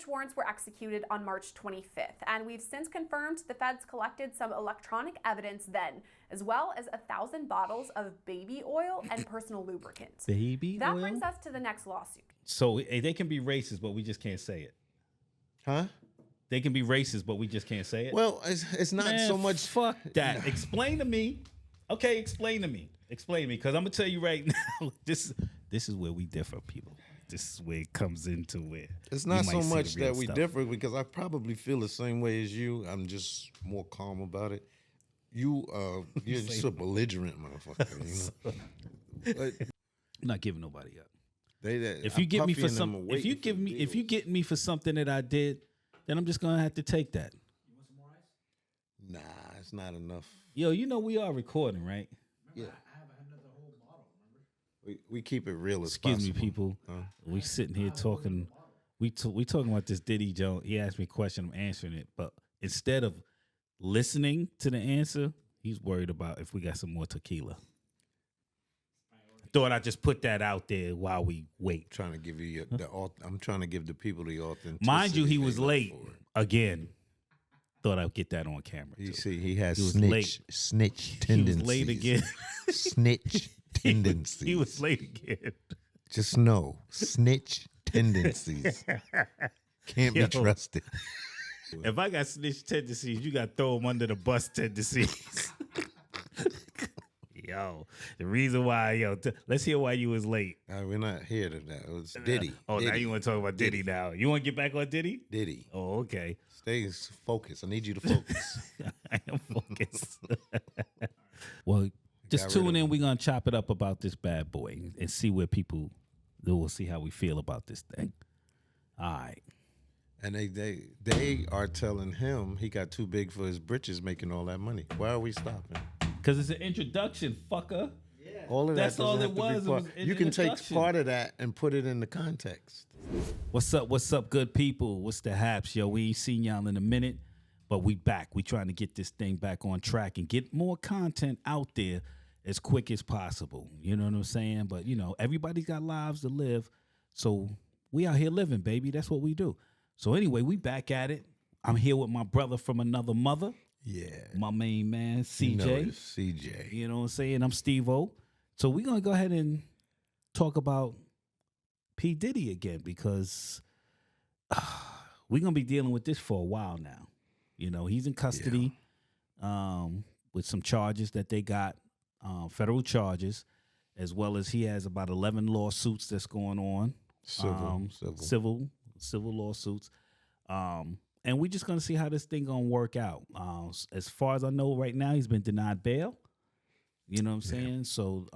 search warrants were executed on March 25th, and we've since confirmed the feds collected some electronic evidence then, as well as 1,000 bottles of baby oil and personal lubricants. Baby that oil? brings us to the next lawsuit. So they can be racist, but we just can't say it. Huh? They can be racist, but we just can't say it. Well, it's not Man, so much. Fuck that. Explain to me. Okay, explain to me. Explain to me, because I'm gonna tell you right now. This is where we differ, people. This is where it comes into where It's not you so might see much the real that we stuff. differ, because I probably feel the same way as you. I'm just more calm about it. You're just a belligerent motherfucker. You know? But I'm not giving nobody up. if You get me for something that I did, then I'm just gonna have to take that. You want some more ice? Nah, it's not enough. Yo, you know we are recording, right? Remember, I have another whole bottle, remember? We keep it real as Excuse possible. me, people. We sitting here talking. We talking about this Diddy Jones. He asked me a question. I'm answering it, but instead of listening to the answer, he's worried about if we got some more tequila. Thought I'd just put that out there while we wait. Trying to give you I'm trying to give the people the authenticity. Mind you, he was they look late for. again. Thought I'd get that on camera. You too. see, he has He was snitch He tendencies. was late again. Snitch tendencies. He was late again. Just know, snitch tendencies can't Yo. be trusted. If I got snitch tendencies, you got to throw them under the bus tendencies. Yo, the reason why, let's hear why you was late. We're not here to that. It was Diddy. Oh, Diddy. now you want to talk about Diddy now. You want to get back on Diddy? Diddy. Oh, okay. Stay focused. I need you to focus. I am focused. Well, just got rid tune of in. him. We're going to chop it up about this bad boy and see where people, we'll see how we feel about this thing. All right. And they are telling him he got too big for his britches making all that money. Why are we stopping? Because it's an introduction, fucker. All of That's that all doesn't it have to be was. It part- was an You can take introduction. part of that and put it in the context. What's up, good people? What's the haps, yo? We ain't seen y'all in a minute, but we back. We trying to get this thing back on track and get more content out there as quick as possible. You know what I'm saying? But, everybody's got lives to live, so we out here living, baby. That's what we do. So anyway, we back at it. I'm here with my brother from another mother, Yeah. my main man, CJ. You know it's CJ. You know what I'm saying? I'm Steve-O. So we're going to go ahead and talk about P. Diddy again, because we're going to be dealing with this for a while now. He's in custody with some charges that they got, federal charges, as well as he has about 11 lawsuits that's going on. Civil lawsuits. And we're just going to see how this thing going to work out. As far as I know right now, he's been denied bail. You know what I'm saying? So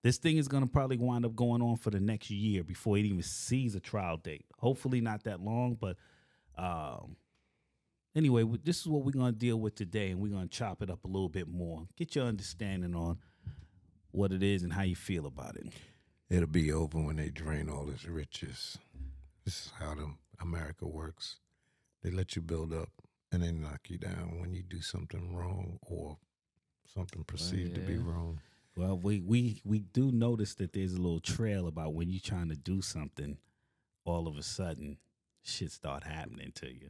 this thing is going to probably wind up going on for the next year before it even sees a trial date. Hopefully not that long, but anyway, this is what we're going to deal with today, and we're going to chop it up a little bit more. Get your understanding on what it is and how you feel about it. It'll be over when they drain all his riches. This is how America works. They let you build up and they knock you down when you do something wrong or something perceived to be wrong. Well, we do notice that there's a little trail about when you're trying to do something, all of a sudden, shit start happening to you.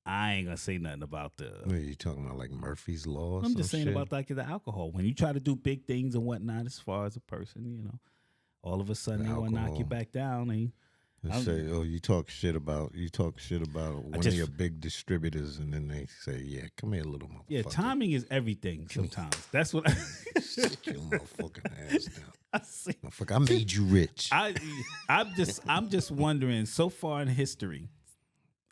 I ain't gonna say nothing about the. What are you talking about, like Murphy's Law? Or I'm just some saying shit? about like the alcohol. When you try to do big things and whatnot, as far as a person, all of a sudden The they want to knock you alcohol. back down. And They say, "Oh, you talk shit about one of your big distributors," and then they say, "Yeah, come here, little motherfucker." yeah, timing is everything. Sometimes that's what Sit your motherfucking ass down, I see. motherfucker. I made you rich. I'm just wondering. So far in history,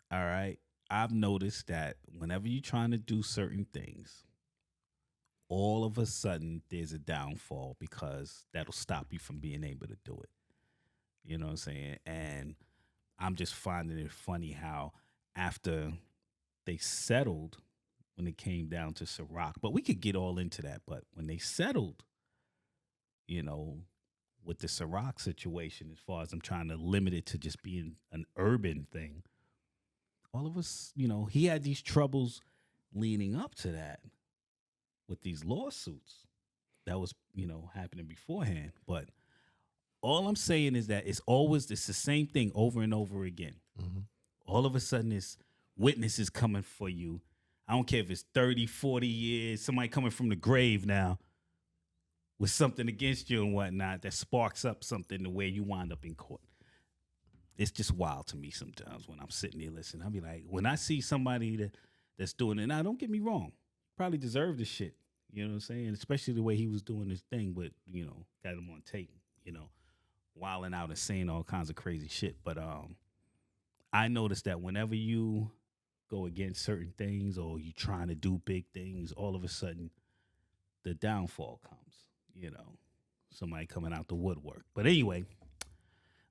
all right, I've noticed that whenever you're trying to do certain things, all of a sudden there's a downfall because that'll stop you from being able to do it. You know what I'm saying? And I'm just finding it funny how after they settled, when it came down to Ciroc, but we could get all into that. But when they settled, with the Ciroc situation, as far as I'm trying to limit it to just being an urban thing, all of us, he had these troubles leading up to that with these lawsuits that was, happening beforehand. But all I'm saying is that it's the same thing over and over again. Mm-hmm. all of a sudden it's witnesses coming for you. I don't care if it's 30, 40 years, somebody coming from the grave now with something against you and whatnot that sparks up something the way you wind up in court. It's just wild to me sometimes when I'm sitting there listening. I'll be like, when I see somebody that's doing it, now don't get me wrong, probably deserve this shit. You know what I'm saying? Especially the way he was doing his thing, but, got him on tape, wilding out and saying all kinds of crazy shit. But I noticed that whenever you go against certain things or you trying to do big things, all of a sudden the downfall comes, somebody coming out the woodwork. But anyway,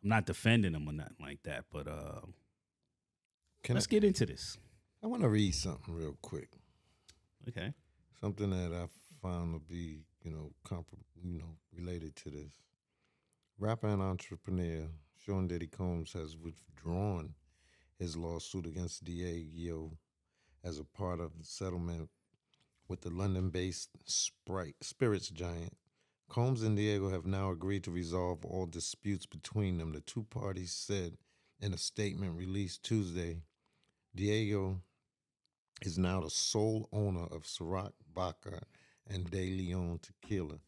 I'm not defending him or nothing like that, but let's get into this. I want to read something real quick. Okay. Something that I found to be, related to this. Rapper and entrepreneur Sean Diddy Combs has withdrawn his lawsuit against Diageo as a part of the settlement with the London-based spirits giant. Combs and Diageo have now agreed to resolve all disputes between them, the two parties said in a statement released Tuesday. Diageo is now the sole owner of Ciroc Vodka and De Leon Tequila,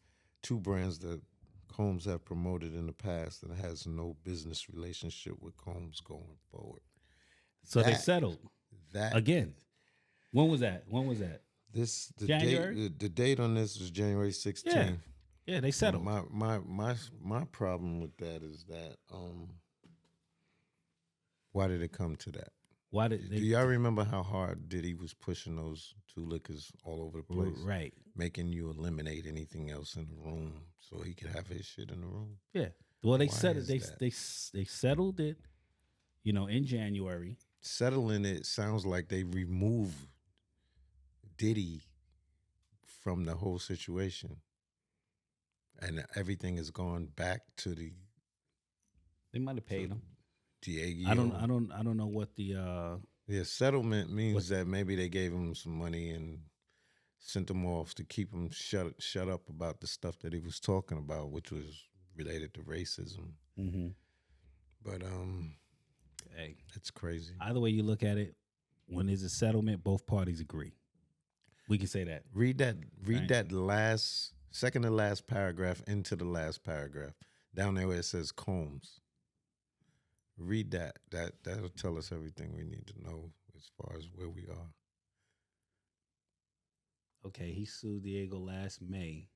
two brands that Combs have promoted in the past and has no business relationship with Combs going forward. So they settled that again. When was that? January? The date on this was January 16th. Yeah, they settled. My problem with that is that why did it come to that? Why did they? Do y'all remember how hard Diddy was pushing those two liquors all over the place? Right. Making you eliminate anything else in the room so he could have his shit in the room. Yeah. Well, they Why settled. is They settled it. In January. Settling it sounds like they removed Diddy from the whole situation, and everything has gone back to the. They might have paid him. Diageo. I don't know what the. Settlement means that maybe they gave him some money and sent him off to keep him shut up about the stuff that he was talking about, which was related to racism. Mm-hmm. But hey, it's crazy. Either way you look at it, when there's a settlement, both parties agree. We can say that. Read that second to last paragraph into the last paragraph down there where it says Combs. Read that. That'll tell us everything we need to know as far as where we are. Okay, he sued Diego last May,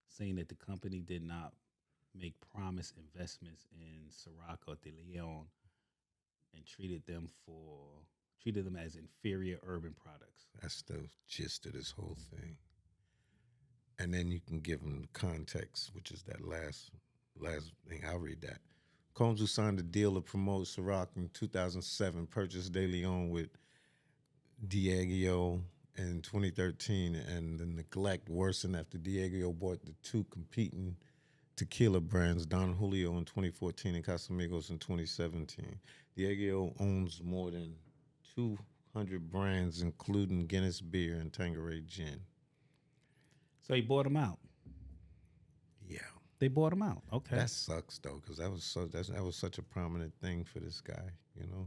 saying that the company did not make promised investments in Ciroc or De Leon and treated them as inferior urban products. That's the gist of this whole thing. And then you can give them the context, which is that last thing. I'll read that. Combs, who signed a deal to promote Ciroc in 2007, purchased De Leon with Diageo in 2013, and the neglect worsened after Diageo bought the two competing tequila brands, Don Julio in 2014 and Casamigos in 2017. Diageo owns more than 200 brands, including Guinness Beer and Tanqueray Gin. So he bought them out. Yeah. They bought him out. Okay. That sucks though, because that was such a prominent thing for this guy,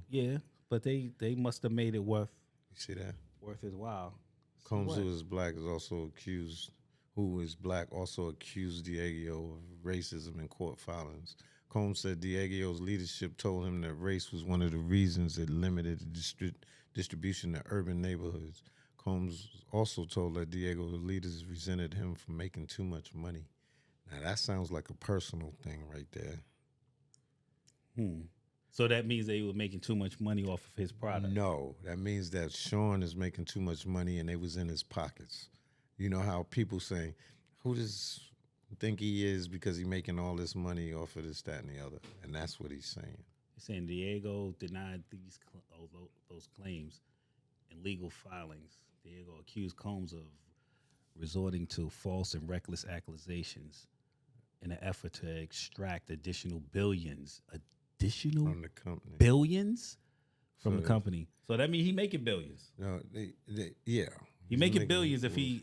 Yeah, but they must have made it worth. You see that? Worth his while. Combs, who is black, also accused Diageo of racism in court filings. Combs said Diageo's leadership told him that race was one of the reasons it limited the distribution to urban neighborhoods. Combs also told that Diego's leaders resented him for making too much money. Now, that sounds like a personal thing right there. So that means they were making too much money off of his product? No, that means that Sean is making too much money and they was in his pockets. You know how people say, who does think he is because he's making all this money off of this, that, and the other? And that's what he's saying. He's saying Diego denied those claims in legal filings. Diego accused Combs of resorting to false and reckless accusations in an effort to extract additional billions from the company. Billions from the company. So that means he making billions. No, yeah. He making billions if he's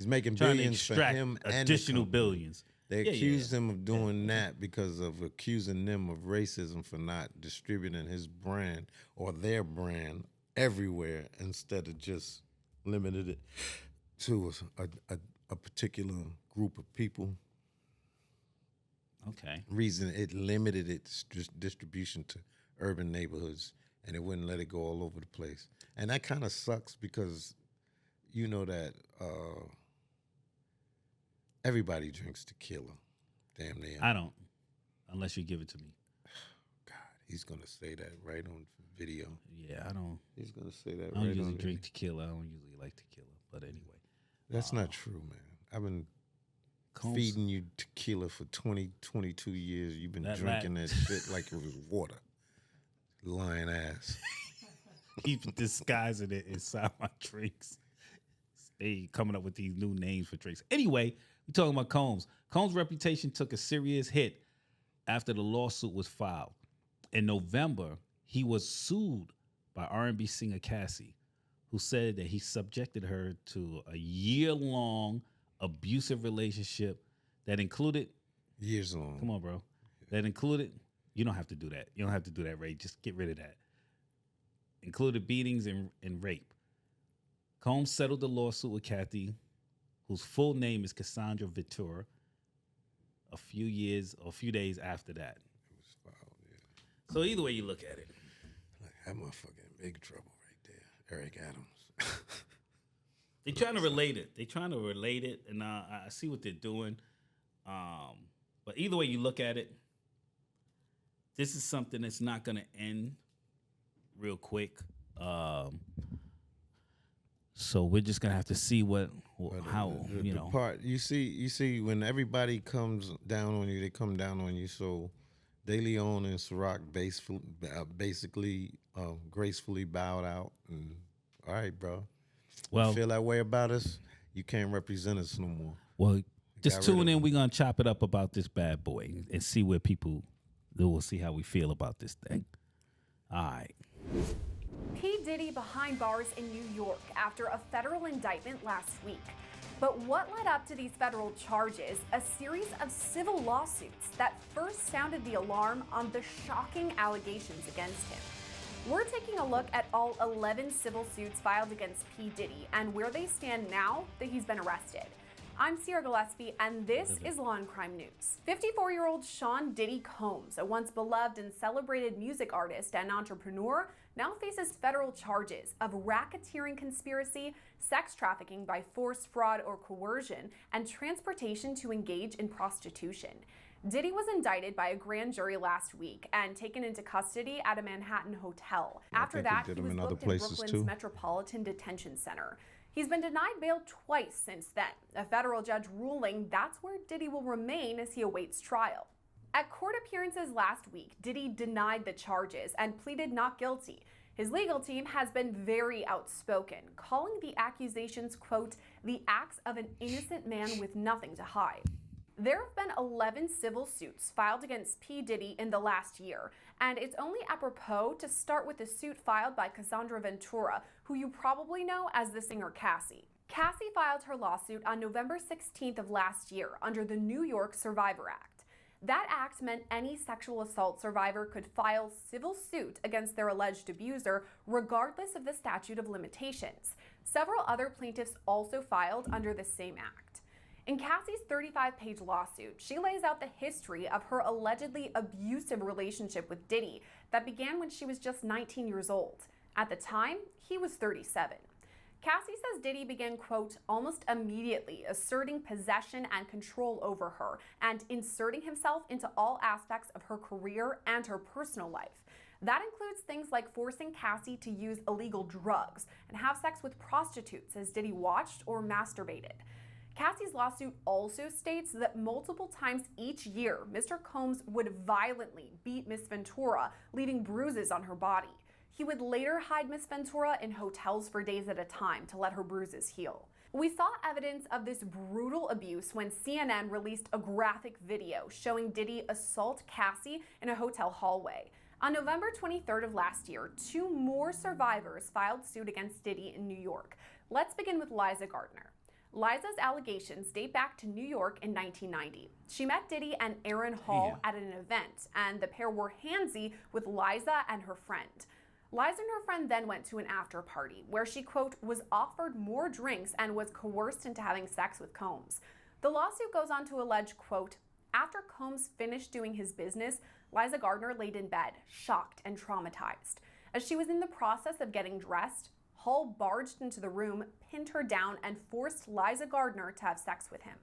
making trying billions to extract for him and additional billions. They Yeah, accused yeah. him of doing that because of accusing them of racism for not distributing his brand or their brand everywhere instead of just limited it to a particular group of people. Okay. Reason it limited its distribution to urban neighborhoods and it wouldn't let it go all over the place. And that kind of sucks because you know that everybody drinks tequila. Damn near. I don't, unless you give it to me. God, he's gonna say that right on video. Yeah, I don't. He's gonna say that I don't right usually on drink tequila. I don't usually like tequila. But anyway, That's not true, man. I've been Combs, feeding you tequila for 20, 22 years. You've been That drinking rat. that shit like it was water. Lying ass. even disguising it inside my drinks. They coming up with these new names for drinks. Anyway, we're talking about Combs. Combs' reputation took a serious hit after the lawsuit was filed. In November, he was sued by R&B singer Cassie, who said that he subjected her to a year-long abusive relationship that included, Years long. come on, bro, that included, you don't have to do that. You don't have to do that, Ray. Just get rid of that. Included beatings and rape. Combs settled the lawsuit with Kathy, whose full name is Cassandra Ventura, a few days after that. It was filed, yeah. So either way you look at it, Like, that motherfucker in big trouble right there. Eric Adams. they're trying to relate it. And I see what they're doing. But either way you look at it, this is something that's not going to end real quick. So we're just gonna have to see how the part you see when everybody comes down on you, they come down on you. So De Leon and Ciroc basically gracefully bowed out. And all right, bro. Well, You feel that way about us, you can't represent us no more. well, just got rid tune of in. him. We're gonna chop it up about this bad boy and see where people. We'll see how we feel about this thing. All right. P. Diddy behind bars in New York after a federal indictment last week. But what led up to these federal charges? A series of civil lawsuits that first sounded the alarm on the shocking allegations against him. We're taking a look at all 11 civil suits filed against P. Diddy and where they stand now that he's been arrested. I'm Sierra Gillespie, and this is Law and Crime News. 54-year-old Sean Diddy Combs, a once beloved and celebrated music artist and entrepreneur, now faces federal charges of racketeering conspiracy, sex trafficking by force, fraud, or coercion, and transportation to engage in prostitution. Diddy was indicted by a grand jury last week and taken into custody at a Manhattan hotel. After think they that, did he them was in other booked in places, Brooklyn's too. Metropolitan Detention Center. He's been denied bail twice since then, a federal judge ruling that's where Diddy will remain as he awaits trial. At court appearances last week, Diddy denied the charges and pleaded not guilty. His legal team has been very outspoken, calling the accusations, quote, the acts of an innocent man with nothing to hide. There have been 11 civil suits filed against P. Diddy in the last year, and it's only apropos to start with the suit filed by Cassandra Ventura, who you probably know as the singer Cassie. Cassie filed her lawsuit on November 16th of last year under the New York Survivor Act. That act meant any sexual assault survivor could file civil suit against their alleged abuser, regardless of the statute of limitations. Several other plaintiffs also filed under the same act. In Cassie's 35-page lawsuit, she lays out the history of her allegedly abusive relationship with Diddy that began when she was just 19 years old. At the time, he was 37. Cassie says Diddy began, quote, almost immediately asserting possession and control over her and inserting himself into all aspects of her career and her personal life. That includes things like forcing Cassie to use illegal drugs and have sex with prostitutes as Diddy watched or masturbated. Cassie's lawsuit also states that multiple times each year, Mr. Combs would violently beat Miss Ventura, leaving bruises on her body. He would later hide Miss Ventura in hotels for days at a time to let her bruises heal. We saw evidence of this brutal abuse when CNN released a graphic video showing Diddy assault Cassie in a hotel hallway. On November 23rd of last year, 2 more survivors filed suit against Diddy in New York. Let's begin with Liza Gardner. Liza's allegations date back to New York in 1990. She met Diddy and Aaron Hall at an event, and the pair were handsy with Liza and her friend. Liza and her friend then went to an after party where she, quote, was offered more drinks and was coerced into having sex with Combs. The lawsuit goes on to allege, quote, after Combs finished doing his business, Liza Gardner laid in bed, shocked and traumatized. As she was in the process of getting dressed, Hall barged into the room, pinned her down, and forced Liza Gardner to have sex with him.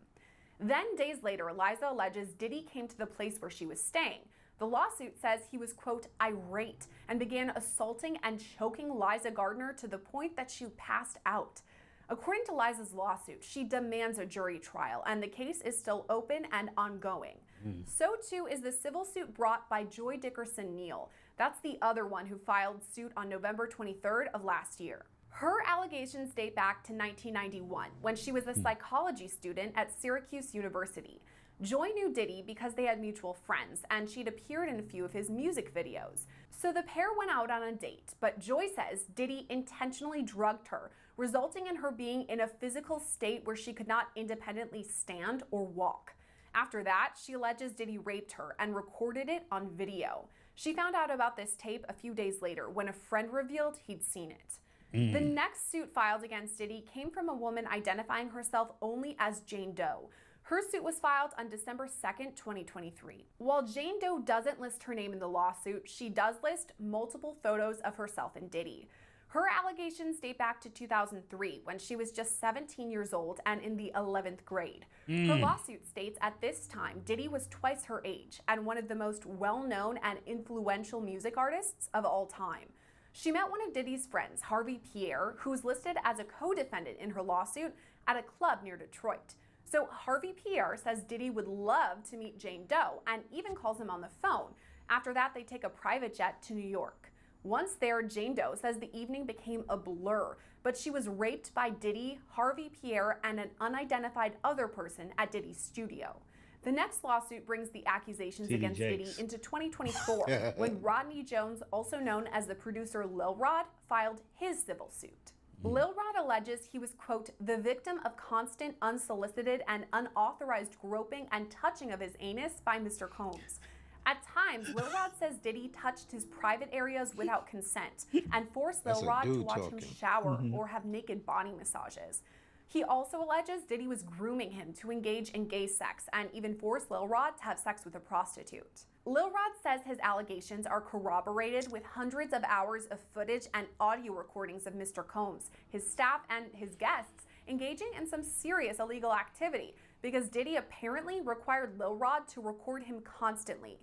Then, days later, Liza alleges Diddy came to the place where she was staying. The lawsuit says he was, quote, irate and began assaulting and choking Liza Gardner to the point that she passed out. According to Liza's lawsuit, she demands a jury trial, and the case is still open and ongoing. So too is the civil suit brought by Joy Dickerson Neal. That's the other one who filed suit on November 23rd of last year. Her allegations date back to 1991, when she was a psychology student at Syracuse University. Joy knew Diddy because they had mutual friends, and she'd appeared in a few of his music videos. So the pair went out on a date, but Joy says Diddy intentionally drugged her, resulting in her being in a physical state where she could not independently stand or walk. After that, she alleges Diddy raped her and recorded it on video. She found out about this tape a few days later when a friend revealed he'd seen it. The next suit filed against Diddy came from a woman identifying herself only as Jane Doe. Her suit was filed on December 2nd, 2023. While Jane Doe doesn't list her name in the lawsuit, she does list multiple photos of herself and Diddy. Her allegations date back to 2003, when she was just 17 years old and in the 11th grade. Her lawsuit states at this time, Diddy was twice her age and one of the most well-known and influential music artists of all time. She met one of Diddy's friends, Harvey Pierre, who's listed as a co-defendant in her lawsuit, at a club near Detroit. So Harvey Pierre says Diddy would love to meet Jane Doe and even calls him on the phone. After that, they take a private jet to New York. Once there, Jane Doe says the evening became a blur, but she was raped by Diddy, Harvey Pierre, and an unidentified other person at Diddy's studio. The next lawsuit brings the accusations against Diddy into 2024, when Rodney Jones, also known as the producer Lil Rod, filed his civil suit. Lil Rod alleges he was, quote, the victim of constant, unsolicited, and unauthorized groping and touching of his anus by Mr. Combs. At times, Lil Rod says Diddy touched his private areas without consent and forced Lil Rod to watch him shower or have naked body massages. He also alleges Diddy was grooming him to engage in gay sex and even forced Lil Rod to have sex with a prostitute. Lil Rod says his allegations are corroborated with hundreds of hours of footage and audio recordings of Mr. Combs, his staff, and his guests engaging in some serious illegal activity because Diddy apparently required Lil Rod to record him constantly.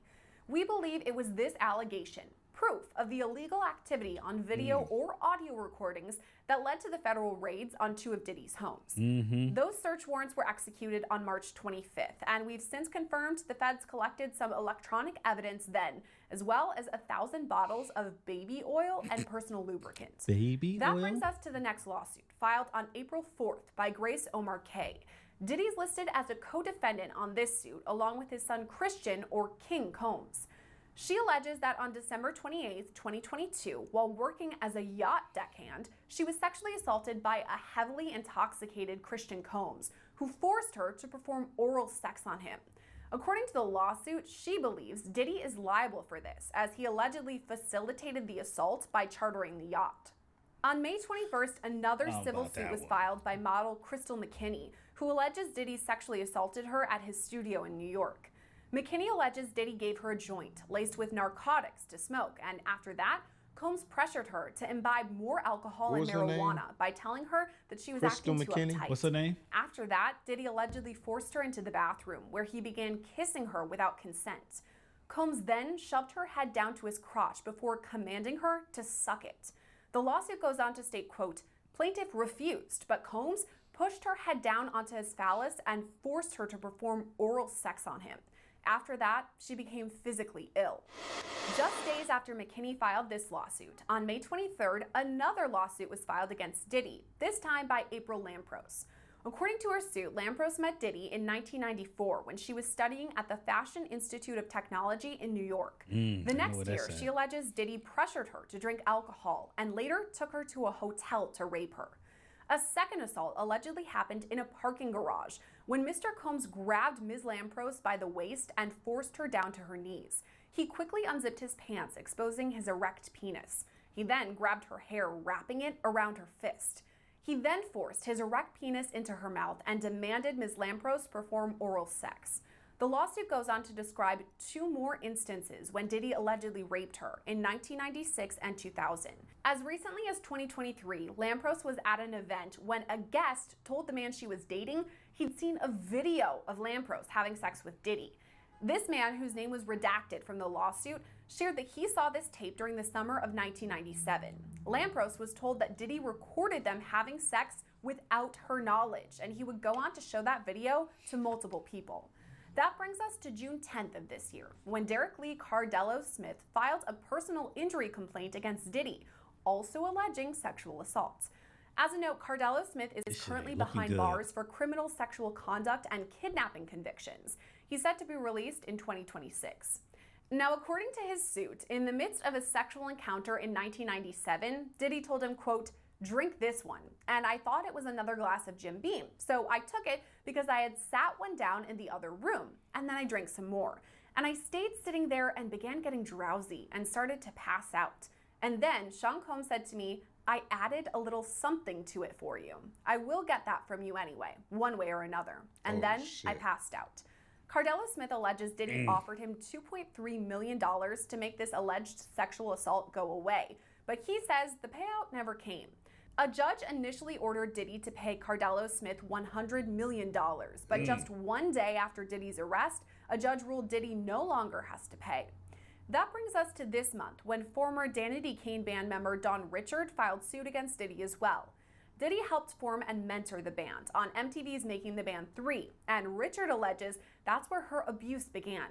We believe it was this allegation, proof of the illegal activity on video or audio recordings, that led to the federal raids on two of Diddy's homes. Those search warrants were executed on March 25th, and we've since confirmed the feds collected some electronic evidence then, as well as 1,000 bottles of baby oil and personal lubricant. That brings us to the next lawsuit, filed on April 4th by Grace Omar K. Diddy's listed as a co-defendant on this suit, along with his son Christian, or King Combs. She alleges that on December 28, 2022, while working as a yacht deckhand, she was sexually assaulted by a heavily intoxicated Christian Combs, who forced her to perform oral sex on him. According to the lawsuit, she believes Diddy is liable for this, as he allegedly facilitated the assault by chartering the yacht. On May 21st, another civil suit was filed by model Crystal McKinney, who alleges Diddy sexually assaulted her at his studio in New York. McKinney alleges Diddy gave her a joint laced with narcotics to smoke, and after that, Combs pressured her to imbibe more alcohol and marijuana by telling her that she was acting too uptight. What's her name? After that, Diddy allegedly forced her into the bathroom, where he began kissing her without consent. Combs then shoved her head down to his crotch before commanding her to suck it. The lawsuit goes on to state, quote, plaintiff refused, but Combs pushed her head down onto his phallus and forced her to perform oral sex on him. After that, she became physically ill. Just days after McKinney filed this lawsuit, on May 23rd, another lawsuit was filed against Diddy, this time by April Lampros. According to her suit, Lampros met Diddy in 1994 when she was studying at the Fashion Institute of Technology in New York. The next year, she alleges Diddy pressured her to drink alcohol and later took her to a hotel to rape her. A second assault allegedly happened in a parking garage when Mr. Combs grabbed Ms. Lampros by the waist and forced her down to her knees. He quickly unzipped his pants, exposing his erect penis. He then grabbed her hair, wrapping it around her fist. He then forced his erect penis into her mouth and demanded Ms. Lampros perform oral sex. The lawsuit goes on to describe 2 more instances when Diddy allegedly raped her in 1996 and 2000. As recently as 2023, Lampros was at an event when a guest told the man she was dating he'd seen a video of Lampros having sex with Diddy. This man, whose name was redacted from the lawsuit, shared that he saw this tape during the summer of 1997. Lampros was told that Diddy recorded them having sex without her knowledge, and he would go on to show that video to multiple people. That brings us to June 10th of this year, when Derek Lee Cardello Smith filed a personal injury complaint against Diddy, also alleging sexual assault. As a note, Cardello Smith is currently behind bars for criminal sexual conduct and kidnapping convictions. He's set to be released in 2026. Now, according to his suit, in the midst of a sexual encounter in 1997, Diddy told him, quote, "Drink this one." And I thought it was another glass of Jim Beam. So I took it because I had sat one down in the other room, and then I drank some more. And I stayed sitting there and began getting drowsy and started to pass out. And then Sean Combs said to me, "I added a little something to it for you. I will get that from you anyway, one way or another." And then I passed out. Cardello Smith alleges Diddy offered him $2.3 million to make this alleged sexual assault go away, but he says the payout never came. A judge initially ordered Diddy to pay Cardello Smith $100 million, but just one day after Diddy's arrest, a judge ruled Diddy no longer has to pay. That brings us to this month, when former Danity Kane band member Don Richard filed suit against Diddy as well. Diddy helped form and mentor the band on MTV's Making the Band 3, and Richard alleges that's where her abuse began.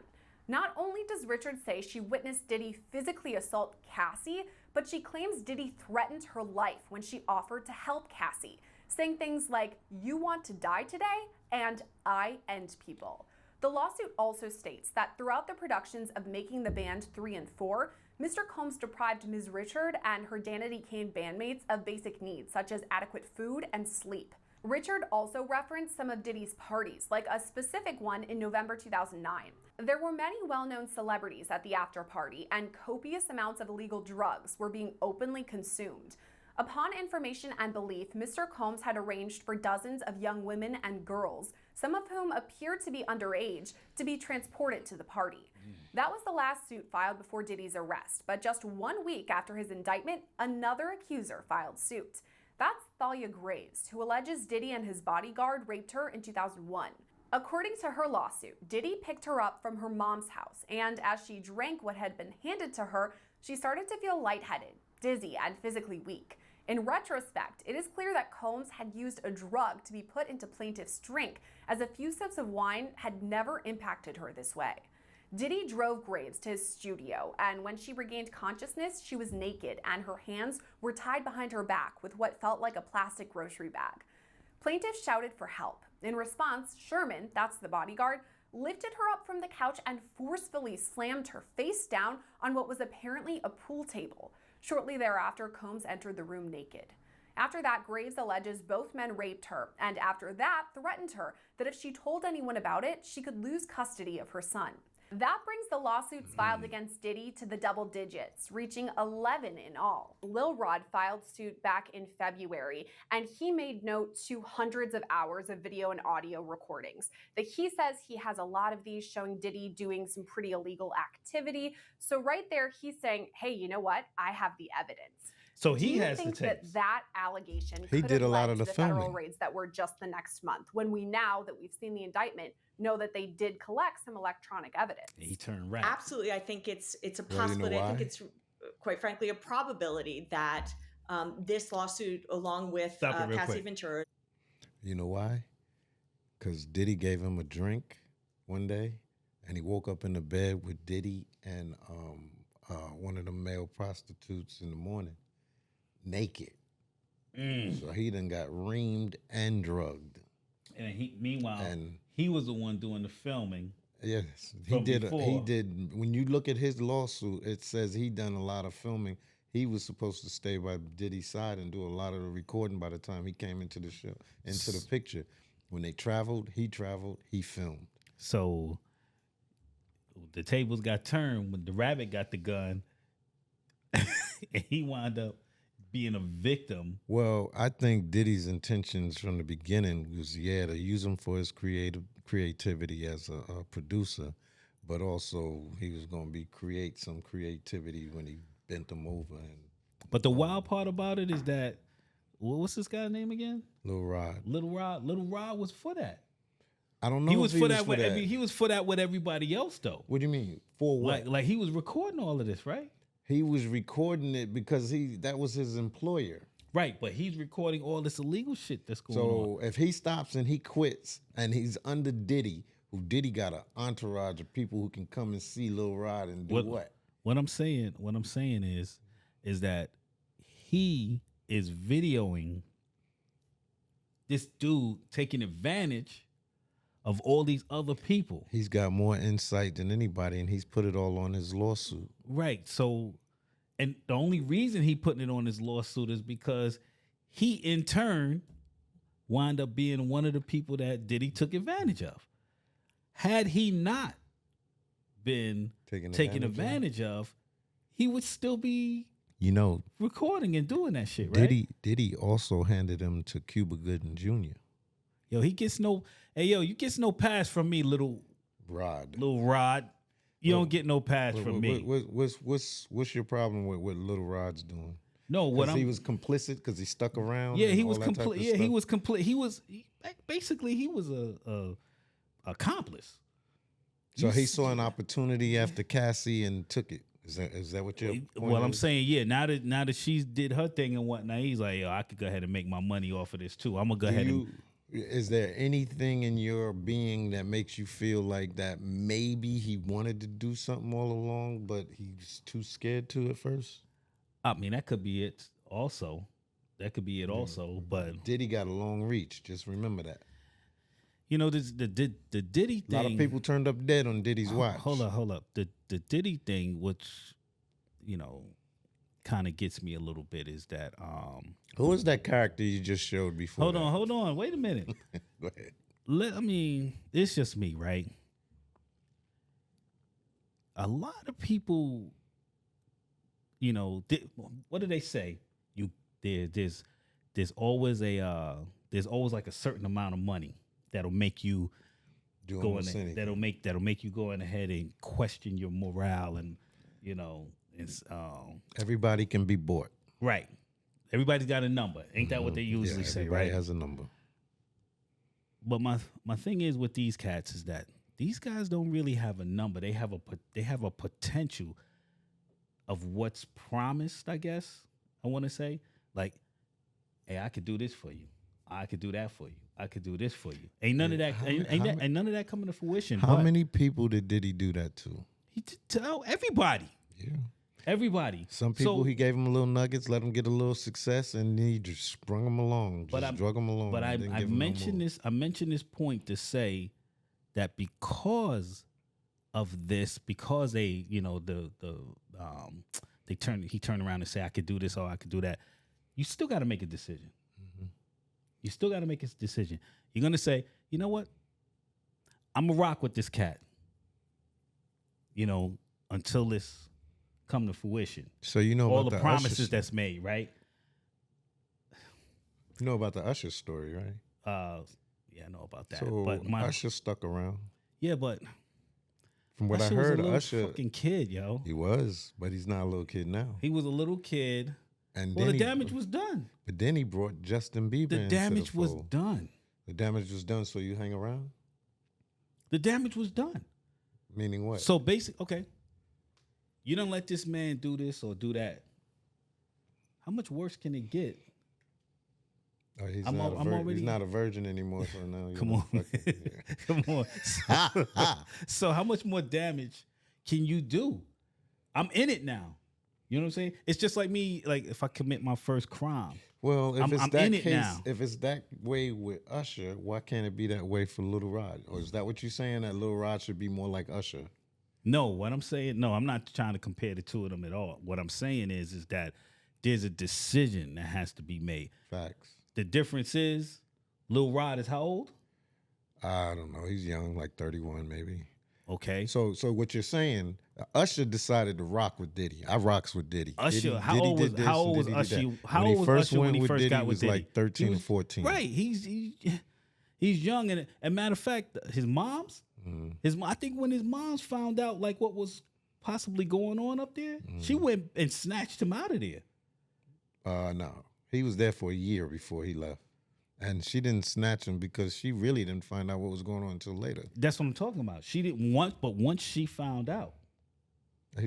Not only does Richard say she witnessed Diddy physically assault Cassie, but she claims Diddy threatened her life when she offered to help Cassie, saying things like, "You want to die today?" and "I end people." The lawsuit also states that throughout the productions of Making the Band 3 and 4, Mr. Combs deprived Ms. Richard and her Danity Kane bandmates of basic needs such as adequate food and sleep. Richard also referenced some of Diddy's parties, like a specific one in November 2009. There were many well-known celebrities at the after party, and copious amounts of illegal drugs were being openly consumed. Upon information and belief, Mr. Combs had arranged for dozens of young women and girls, some of whom appeared to be underage, to be transported to the party. That was the last suit filed before Diddy's arrest, but just 1 week after his indictment, another accuser filed suit. That's Thalia Graves, who alleges Diddy and his bodyguard raped her in 2001. According to her lawsuit, Diddy picked her up from her mom's house, and as she drank what had been handed to her, she started to feel lightheaded, dizzy, and physically weak. In retrospect, it is clear that Combs had used a drug to be put into plaintiff's drink, as a few sips of wine had never impacted her this way. Diddy drove Graves to his studio, and when she regained consciousness, she was naked and her hands were tied behind her back with what felt like a plastic grocery bag. Plaintiff shouted for help. In response, Sherman, that's the bodyguard, lifted her up from the couch and forcefully slammed her face down on what was apparently a pool table. Shortly thereafter, Combs entered the room naked. After that, Graves alleges both men raped her, and after that, threatened her that if she told anyone about it, she could lose custody of her son. That brings the lawsuits filed against Diddy to the double digits, reaching 11 in all. Lil Rod filed suit back in February, and he made note to hundreds of hours of video and audio recordings that he says he has a lot of these showing Diddy doing some pretty illegal activity. So right there, he's saying, hey, you know what? I have the evidence. So he has the tapes. Do you think that allegation He could did have a lot led of to the federal filming. raids that were just the next month, when we now that we've seen the indictment know that they did collect some electronic evidence? He turned right. Absolutely. I think it's a Well, you know possibility. I think why? it's quite frankly a probability that this lawsuit, along with Stop it real Cassie quick. Ventura, You know why? Because Diddy gave him a drink one day, and he woke up in the bed with Diddy and one of the male prostitutes in the morning, naked. So he done got reamed and drugged. And meanwhile, And he was the one doing the filming. yes, he From did. He before. did. When you look at his lawsuit, it says he done a lot of filming. he was supposed to stay by Diddy's side and do a lot of the recording by the time he came into the show, into the picture. When they traveled, he filmed. So the tables got turned when the rabbit got the gun, and he wound up being a victim. Well, I think Diddy's intentions from the beginning was, to use him for his creativity as a producer, but also he was going to create some creativity when he bent him over. But the wild part about it is that, what's this guy's name again? Lil Rod. Little Rod was for that. I don't know. He if was for that. He was for that with everybody else, though. What do you mean? For what? Like he was recording all of this, right? He was recording it because that was his employer. Right, but he's recording all this illegal shit that's going on. So if he stops and he quits and he's under Diddy, who Diddy got an entourage of people who can come and see Lil Rod and do what? What I'm saying is that he is videoing this dude taking advantage of all these other people. He's got more insight than anybody, and he's put it all on his lawsuit. Right. So, and the only reason he putting it on his lawsuit is because he, in turn, wound up being one of the people that Diddy took advantage of. Had he not been taken advantage of, he would still be, recording and doing that shit, right? Diddy also handed him to Cuba Gooding Jr. Yo, you gets no pass from me, little Rod. You don't get no pass from me. What's your problem with what Little Rod's doing? No, he was complicit because he stuck around. Yeah, he was complete. Yeah, he was complete. He was a accomplice. So he saw an opportunity after Cassie and took it. Is that what you're? Well, I'm saying, yeah. Now that she did her thing and whatnot, he's like, yo, I could go ahead and make my money off of this too. I'm gonna go ahead and. Is there anything in your being that makes you feel like that maybe he wanted to do something all along, but he's too scared to at first? I mean, that could be it also. But Diddy got a long reach. Just remember that. The Diddy thing. A lot of people turned up dead on Diddy's watch. Hold up. The Diddy thing, which, kind of gets me a little bit, is that who was that character you just showed before? Hold on, wait a minute. Go ahead. It's just me, right? A lot of people, what do they say? There's always like a certain amount of money that'll make you that'll make you go in ahead and question your morale, and it's everybody can be bought. Right. Everybody's got a number. Ain't that what they usually say, right? Everybody has a number. But my thing is with these cats is that these guys don't really have a number. They have a potential of what's promised, I guess. I want to say, like, hey, I could do this for you. I could do that for you. I could do this for you. Ain't none of that. Ain't none of that coming to fruition. How many people did he do that to? He tell everybody. Yeah. Everybody. Some people he gave them a little nuggets, let them get a little success, and he just sprung them along, drug them along. But I mentioned this. I mentioned this point to say that because of this, because they, he turned around and say I could do this or I could do that. You still got to make a decision. Mm-hmm. You still got to make a decision. You're gonna say, you know what? I'm gonna rock with this cat. Until this come to fruition. So you know all about the promises that's made, right? You know about the Usher story, right? Yeah, I know about that. So but Usher stuck around. Yeah, but from what Usher I heard, was a little Usher fucking kid, yo. He was, but he's not a little kid now. He was a little kid. And the damage was done. But then he brought Justin Bieber. The damage was done. The damage was done, so you hang around? The damage was done. Meaning what? So okay. You don't let this man do this or do that. How much worse can it get? Oh, he's not a virgin anymore, so now come on. Come on. So how much more damage can you do? I'm in it now. You know what I'm saying? It's just like me, like if I commit my first crime. Well, if I'm in it now. If it's that way with Usher, why can't it be that way for Little Rod? Or is that what you're saying, that Little Rod should be more like Usher? No, what I'm saying, no, I'm not trying to compare the two of them at all. What I'm saying is that there's a decision that has to be made. Facts. The difference is, Lil Rod is how old? I don't know. He's young, like 31 maybe. Okay. So what you're saying, Usher decided to rock with Diddy. I rocks with Diddy. Usher, Diddy, how Diddy old was did this how and old was Diddy did Usher? that. How When old he was first Usher when went he with first Diddy, got he with was Diddy? like 13 He or was- 14. Right. He's young, and matter of fact, his moms, I think when his moms found out like what was possibly going on up there, she went and snatched him out of there. No. He was there for a year before he left. And she didn't snatch him because she really didn't find out what was going on until later. That's what I'm talking about. She didn't want, but once she found out,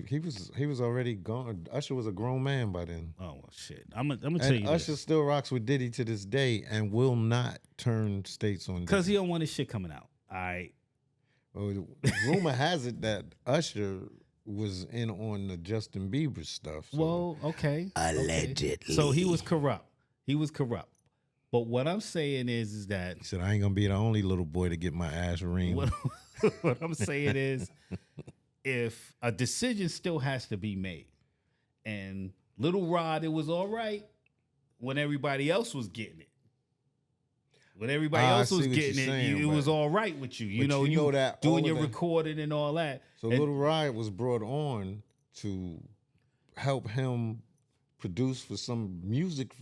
He was already gone. Usher was a grown man by then. oh well, shit. I'm gonna tell And you Usher this, still rocks with Diddy to this day and will not turn states on because Diddy. he don't want his shit coming out. All right. Well, rumor has it that Usher was in on the Justin Bieber stuff. So. Well, okay. Allegedly. Okay. So he was corrupt. But what I'm saying is that He said, I ain't gonna be the only little boy to get my ass ringed. what I'm saying is, if a decision still has to be made, and Little Rod, it was all right when everybody else was getting it. When everybody I else see was what getting you're it, saying, it was but- all right with you. You but know, you know that all doing of your that- recording and all that. So And- Little Riot was brought on to help him produce for some music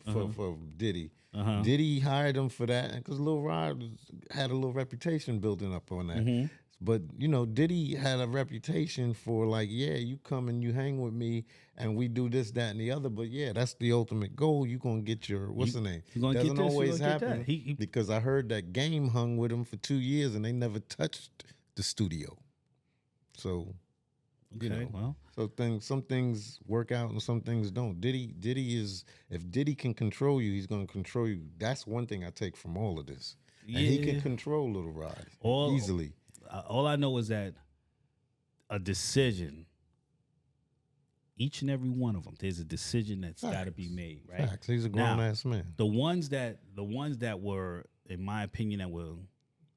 for Diddy. Uh-huh. Diddy hired him for that because Lil Rod had a little reputation building up on that. Mm-hmm. But you know, Diddy had a reputation for like, yeah, you come and you hang with me, and we do this, that, and the other. But yeah, that's the ultimate goal. You gonna get your what's the name? you gonna get Doesn't this, you always gonna get that. happen He- because I heard that Game hung with him for 2 years and they never touched the studio. So you Okay, know, well, so some things work out and some things don't. Diddy is if Diddy can control you, he's gonna control you. That's one thing I take from all of this. And he Yeah. can control Little Rod All- easily. all I know is that a decision, each and every one of them, there's a decision that's got to be Facts. made, right? Facts. He's a Now, grown ass man. The ones that were, in my opinion, that were,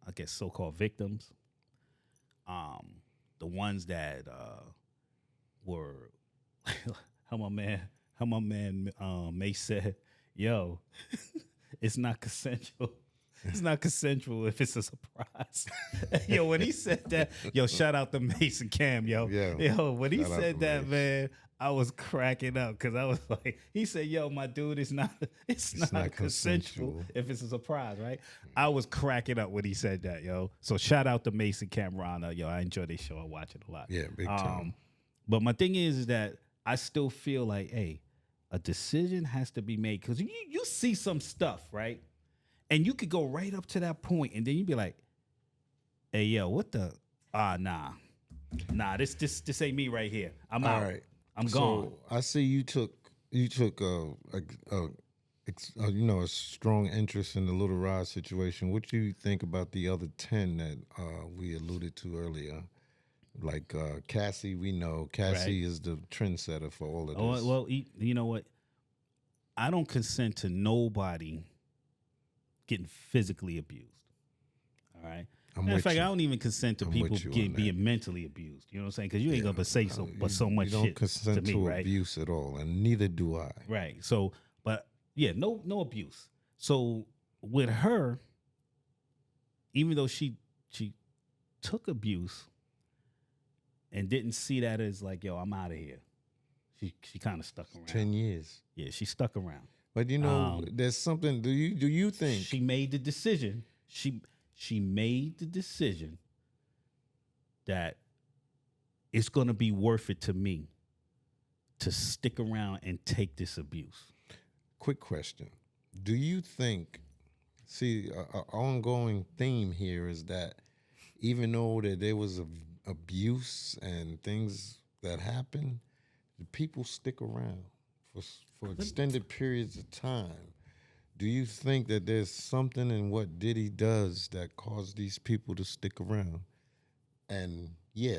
I guess, so-called victims, the ones that were, how my man Mace said, yo, it's not consensual. It's not consensual if it's a surprise. Yo, when he said that, yo, shout out to Mason Cam, yo. Yeah. Yo, when he Shout out said to that, Mace. man, I was cracking up because I was like, he said, yo, my dude, it's not not consensual consensual. if it's a surprise, right? I was cracking up when he said that, yo. So shout out to Mason Cameron. Yo, I enjoy this show. I watch it a lot. Yeah, big time. But my thing is that I still feel like, hey, a decision has to be made because you see some stuff, right? And you could go right up to that point, and then you'd be like, hey, yo, what the? Nah, this ain't me right here. I'm out. All right. I'm gone. So I see you took a strong interest in the Little Rod situation. What do you think about the other 10 that we alluded to earlier? Like Cassie, we know Cassie is the trendsetter for all of this. Well, you know what? I don't consent to nobody getting physically abused. All right. I'm Matter of with fact, you. I don't even consent to I'm people with you on that. being mentally abused. You know what I'm saying? Because you ain't gonna say so much you don't shit consent to me, right? abuse at all, and neither do I. Right. So, but yeah, no abuse. So with her, even though she took abuse and didn't see that as like, yo, I'm out of here. She kind of stuck around. 10 years. Yeah, she stuck around. But you know, there's something. Do you think? She made the decision. She made the decision that it's going to be worth it to me to stick around and take this abuse. Quick question: do you think? See, an ongoing theme here is that even though that there was abuse and things that happened, the people stick around for extended periods of time. Do you think that there's something in what Diddy does that caused these people to stick around? And yeah,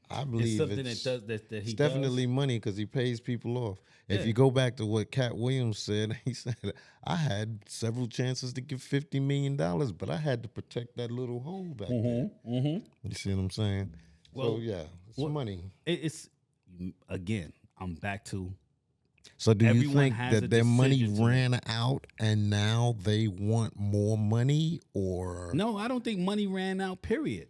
I believe something it's, that does that he it's definitely money because he pays people off. Yeah. If you go back to what Cat Williams said, he said, I had several chances to get $50 million, but I had to protect that little hole back there. Mm-hmm. You see what I'm saying? Well, so yeah, it's well, money. It's again. I'm back to So do you everyone think has a that their money decision to make. ran out and now they want more money, or No, I don't think money ran out. Period.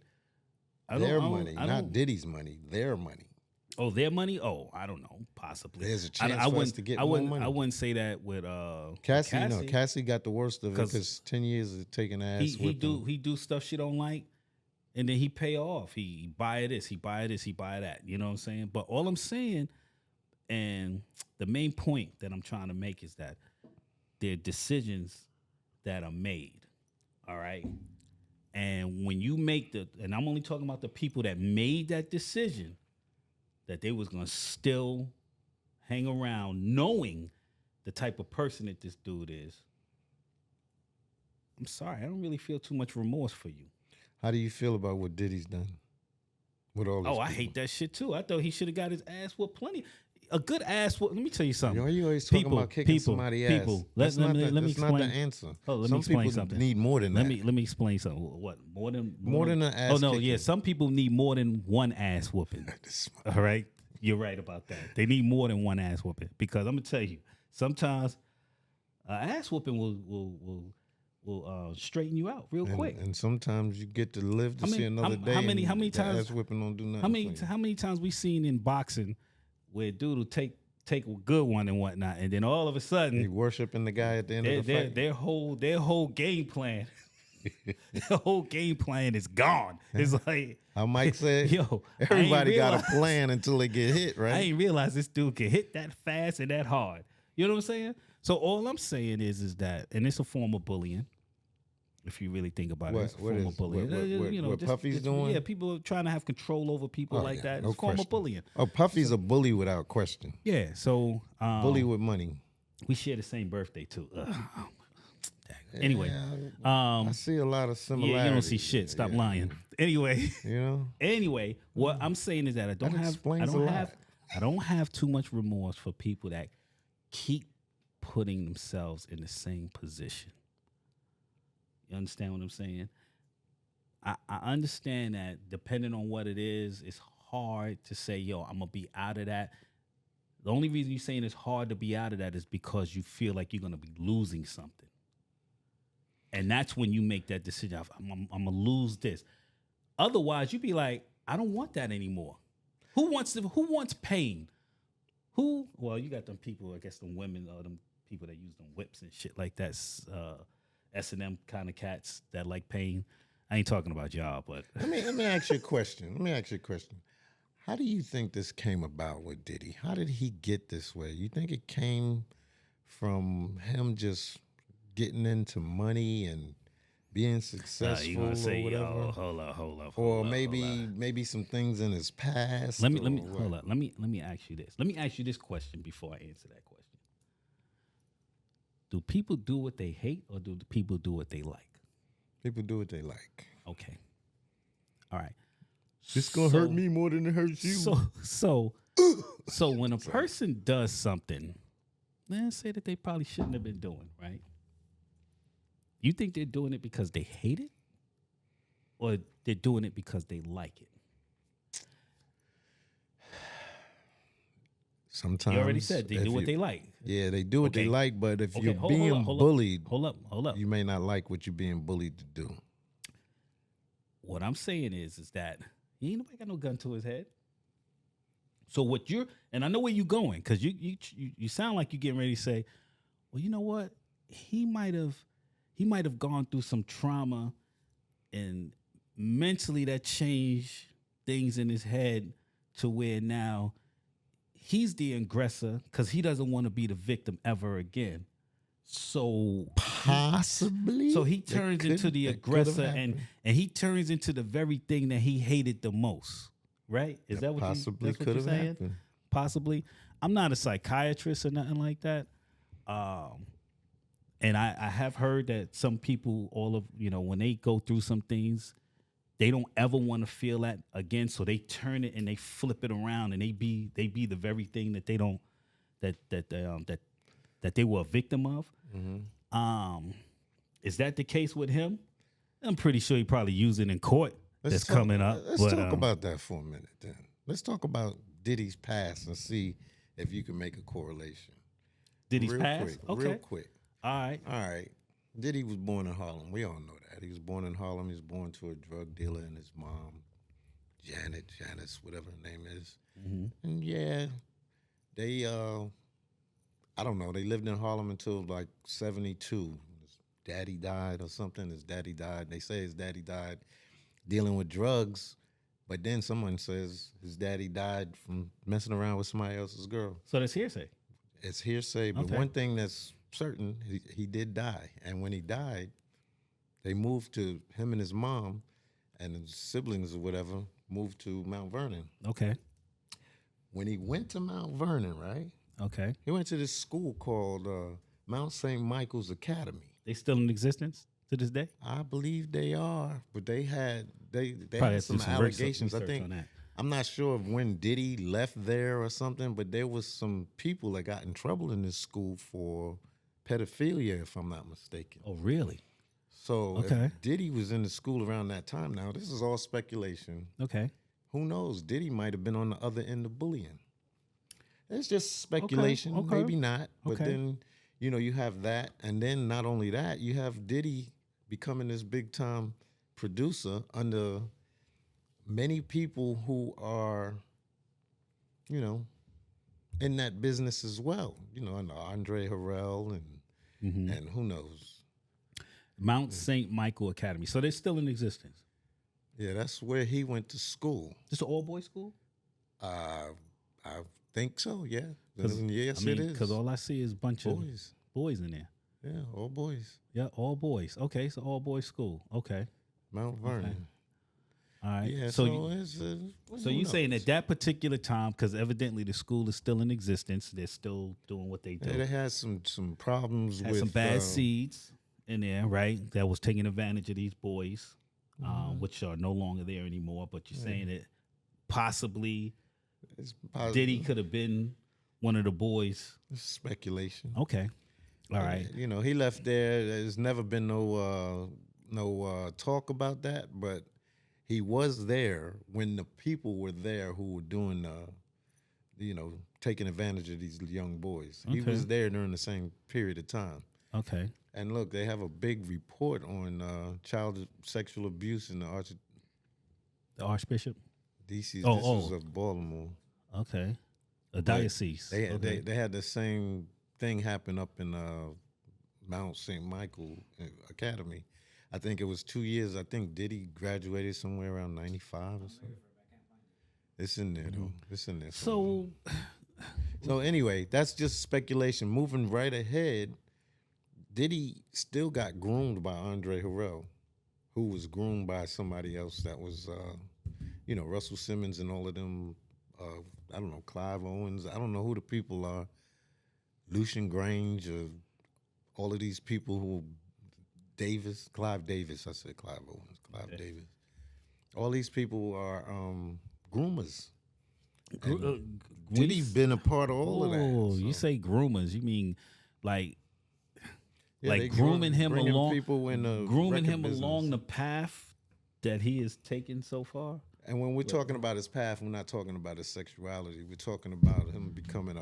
their money, I not don't. Diddy's money, their money? Oh, their money? Oh, I don't know. Possibly. There's a I chance for us wouldn't. to get I more wouldn't. money. I wouldn't say that with Cassie, Cassie. no, Cassie got the worst of it 'Cause because 10 years of taking ass. He do stuff she don't like, and then he pay off. He buy this, he buy this, he buy that. You know what I'm saying? But all I'm saying, and the main point that I'm trying to make is that there are decisions that are made. All right. And when you make and I'm only talking about the people that made that decision, that they was gonna still hang around knowing the type of person that this dude is. I'm sorry, I don't really feel too much remorse for you. How do you feel about what Diddy's done with all this? Oh, I hate that shit too. I thought he should have got his ass whooped plenty. A good ass whoop. Let me tell you something. Why you always talking about kicking somebody's ass? Let me That's explain. not the answer. Oh, let me Some explain people something. need more than that. Let me explain something. What more than an ass Oh no, kicking. yeah. Some people need more than one ass whooping. All right, you're right about that. They need more than one ass whooping because I'm gonna tell you, sometimes ass whooping will straighten you out real quick. And sometimes you get to live to I mean, see another day. how many and the times- ass whipping don't do nothing? How many times we seen in boxing where a dude will take a good one and whatnot, and then all of a They sudden worshiping the guy at the end of the fight. their whole game plan, their whole game plan is gone. It's like How Mike said, yo, everybody got a realize- plan until they get hit, right? I ain't realize this dude can hit that fast and that hard. You know what I'm saying? So all I'm saying is that, and it's a form of bullying. If you really think about it, it's a What form is- of bullying. what Puffy's doing? Yeah, people trying to have control over people Oh, like yeah, that. no It's a form of question. bullying. Oh, Puffy's a bully without question. Yeah, so Bully with money. we share the same birthday too. Anyway, Yeah, I see a lot of similarities. yeah, you don't see shit. Stop lying. Anyway, You know, what I'm saying is that I don't explains a lot. I don't have too much remorse for people that keep putting themselves in the same position. You understand what I'm saying? I understand that depending on what it is, it's hard to say, yo, I'm gonna be out of that. The only reason you're saying it's hard to be out of that is because you feel like you're gonna be losing something. And that's when you make that decision. I'm gonna lose this. Otherwise, you'd be like, I don't want that anymore. Who wants pain? Well, you got them people, I guess them women or them people that use them whips and shit like that. S&M kind of cats that like pain. I ain't talking about y'all, but let me ask you a question. How do you think this came about with Diddy? How did he get this way? You think it came from him just getting into money and being successful you gonna say, or whatever? yo, hold up, Or maybe some things in his past. let me or hold what? up. Let me ask you this. Let me ask you this question before I answer that question. Do people do what they hate, or do people do what they like? People do what they like. Okay. All right. It's gonna hurt me more than it hurts you. So when a person does something, let's say that they probably shouldn't have been doing, right? You think they're doing it because they hate it, or they're doing it because they like it? Sometimes You already said they if do what you- they like. Yeah, they do what they Okay. like, but if Okay, you're hold being up, hold up. bullied, Hold up. you may not like what you're being bullied to do. What I'm saying is that ain't nobody got no gun to his head. So what and I know where you're going, because you sound like you're getting ready to say, well, you know what? He might have gone through some trauma, and mentally that changed things in his head to where now he's the aggressor because he doesn't want to be the victim ever again. So Possibly. so he It turns could- into the it could have aggressor, and happened. he turns into the very thing that he hated the most. Right? Is that what possibly that's what could you're have saying? happened? Possibly. I'm not a psychiatrist or nothing like that. And I have heard that some people, when they go through some things, they don't ever want to feel that again. So they turn it and they flip it around, and they be the very thing that they don't that they were a victim of. Mm-hmm. Is that the case with him? I'm pretty sure he probably used it in court that's coming up. Let's But, talk about that for a minute then. Let's talk about Diddy's past and see if you can make a correlation. Diddy's real past? quick, Okay. real quick. All right. All right. Diddy was born in Harlem. We all know that. He was born in Harlem. He was born to a drug dealer and his mom, Janice, whatever her name is. Mm-hmm. And yeah, they, I don't know, they lived in Harlem until like 72. His daddy died or something. His daddy died. They say his daddy died dealing with drugs, but then someone says his daddy died from messing around with somebody else's girl. So that's hearsay. It's hearsay, but Okay. one thing that's certain, he did die. And when he died, they moved to him and his mom and his siblings or whatever, moved to Mount Vernon. Okay. When he went to Mount Vernon, right, Okay. he went to this school called Mount St. Michael's Academy. They still in existence to this day? I believe they are, but they had Probably had have to some do some allegations. I research think on that. I'm not sure of when Diddy left there or something, but there was some people that got in trouble in this school for pedophilia, if I'm not mistaken. Oh, really? So Okay. if Diddy was in the school around that time, now this is all speculation. Okay. Who knows? Diddy might have been on the other end of bullying. It's just speculation, okay. maybe not. But Okay. then, you have that. And then not only that, you have Diddy becoming this big time producer under many people who are, in that business as well. Under Andre Harrell and who knows. Mount St. Michael Academy. So they're still in existence. Yeah, that's where he went to school. This an all-boys school? I think so, yeah. 'Cause, Yes, I mean, it is. Because all I see is a bunch Boys. of boys in there. Yeah, all boys. Yeah, all boys. Okay, so all-boys school. Okay. Mount Vernon. All right. Yeah, so so, you, it's, so you saying at that particular time, because evidently the school is still in existence, they're still doing what they do. they had some problems Had with some bad seeds in there, right? That was taking advantage of these boys, which are no longer there anymore. But you're saying that possibly it's positive. Diddy could have been one of the boys. It's speculation. Okay, all right. He left there. There's never been no talk about that, but he was there when the people were there who were doing taking advantage of these young boys. He Okay. was there during the same period of time. Okay. And look, they have a big report on child sexual abuse in the The Archbishop. DC. Oh, this was oh. of Baltimore. Okay. A diocese. They okay. they had the same thing happen up in Mount St. Michael Academy. I think it was 2 years. I think Diddy graduated somewhere around 95 or something. It's in there though. It's in there. somewhere. So anyway, that's just speculation. Moving right ahead, Diddy still got groomed by Andre Harrell, who was groomed by somebody else that was, Russell Simmons and all of them. I don't know, Clive Owens. I don't know who the people are. Lucian Grange, all of these people who, Clive Davis. I said Clive Owens, Clive Davis. All these people are groomers. Diddy been a part of all of that. Oh, so. you say groomers? You mean like Yeah, like they grooming him bringing along, people in the grooming record him business. along the path that he has taken so far? And when we're talking about his path, we're not talking about his sexuality. We're talking about him becoming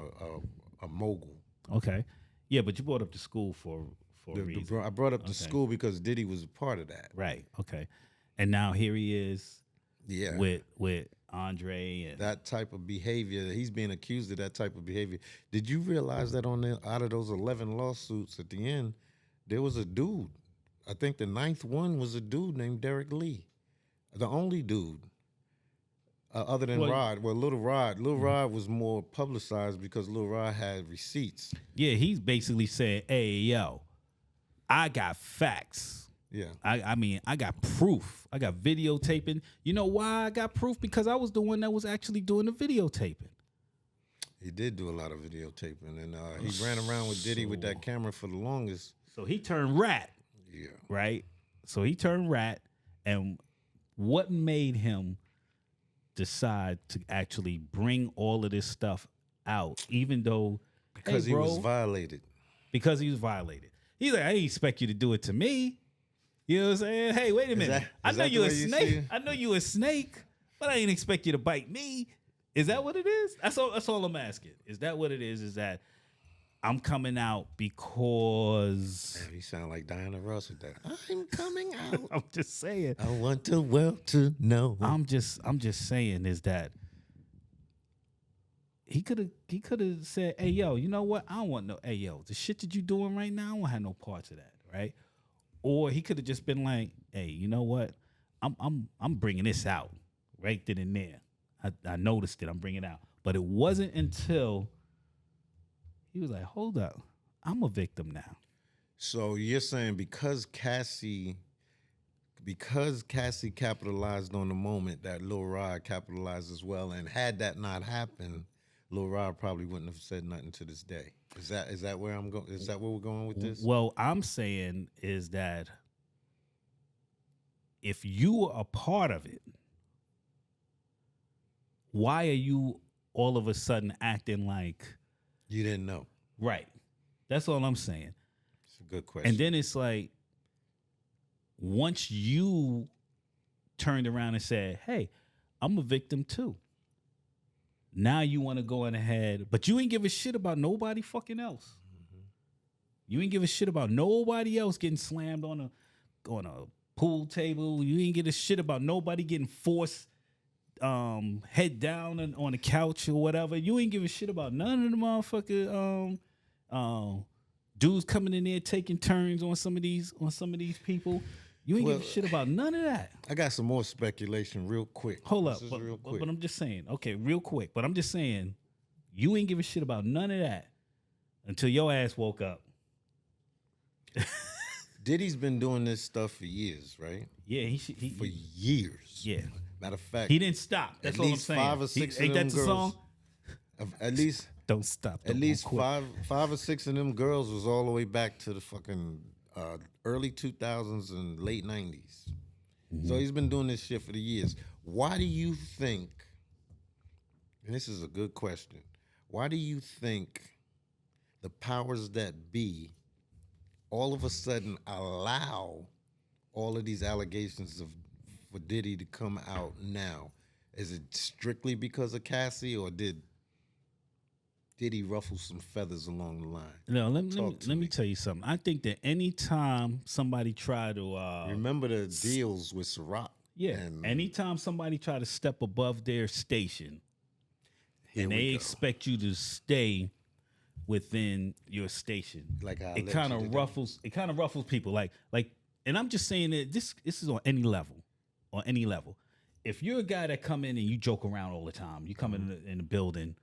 a mogul. Okay, yeah, but you brought up the school for a reason, I brought up the Okay. school because Diddy was a part of that. right? Okay, and now here he is Yeah. with Andre and That type of behavior, he's being accused of that type of behavior. Did you realize that out of those 11 lawsuits at the end, there was a dude. I think the 9th one was a dude named Derek Lee. The only dude. Other than Well- Rod. Well, Little Rod. Little Rod was more publicized because Little Rod had receipts. yeah, he's basically saying, "Hey, yo, I got facts." Yeah. I mean, I got proof. I got videotaping. You know why I got proof? Because I was the one that was actually doing the videotaping. He did do a lot of videotaping. And he ran around with Diddy with that camera for the longest. So he turned rat, Yeah. right? So he turned rat. And what made him decide to actually bring all of this stuff out, even though, Because hey, he bro, was violated. because he was violated. He's like, I didn't expect you to do it to me. You know what I'm saying? Hey, wait a minute. I is know that you the a way you see snake. it? I know you a snake, but I ain't expect you to bite me. Is that what it is? That's all I'm asking. Is that what it is? Is that I'm coming out because Damn, you sound like Diana Ross with that. I'm coming out. I'm just saying. I want the world to know. I'm just saying is that he could have said, "Hey yo, you know what? I don't want no. Hey yo, the shit that you doing right now, I don't have no parts of that, right?" Or he could have just been like, "Hey, you know what? I'm bringing this out right then and there. I noticed it. I'm bringing it out." But it wasn't until he was like, "Hold up, I'm a victim now." So you're saying because Cassie capitalized on the moment, that Lil Rod capitalized as well, and had that not happened, Lil Rod probably wouldn't have said nothing to this day. Is that where I'm going? Is that where we're going with this? Well, I'm saying is that if you are a part of it, why are you all of a sudden acting like You didn't know. right? That's all I'm saying. It's a good question. And then it's like, once you turned around and said, "Hey, I'm a victim too." Now you want to go in ahead, but you ain't give a shit about nobody fucking else. You ain't give a shit about nobody else getting slammed on a pool table. You ain't give a shit about nobody getting forced head down on the couch or whatever. You ain't give a shit about none of the motherfucker dudes coming in there taking turns on some of these people. You ain't give a shit about none of that. I got some more speculation real quick. Hold up, This is but, real quick. but I'm just saying, okay, real quick. But I'm just saying, you ain't give a shit about none of that until your ass woke up. Diddy's been doing this stuff for years, right? Yeah, For years. yeah. Matter of fact, He didn't stop. That's at all I'm least saying. 5 or 6 ain't of that them the girls. song? At least Don't stop. At least five or six of them girls was all the way back to the fucking early 2000s and late 90s. So he's been doing this shit for the years. Why do you think, and this is a good question, why do you think the powers that be all of a sudden allow all of these allegations for Diddy to come out now? Is it strictly because of Cassie, or did he ruffle some feathers along the line? No, let me tell you something. I think that anytime somebody try to Remember the deals with Ciroc? yeah, And anytime somebody try to step above their station here and we they go. expect you to stay within your station, Like I it let kind you to of do. ruffles. It kind of ruffles people. Like, and I'm just saying that this is on any level. On any level, if you're a guy that come in and you joke around all the time, you come in the building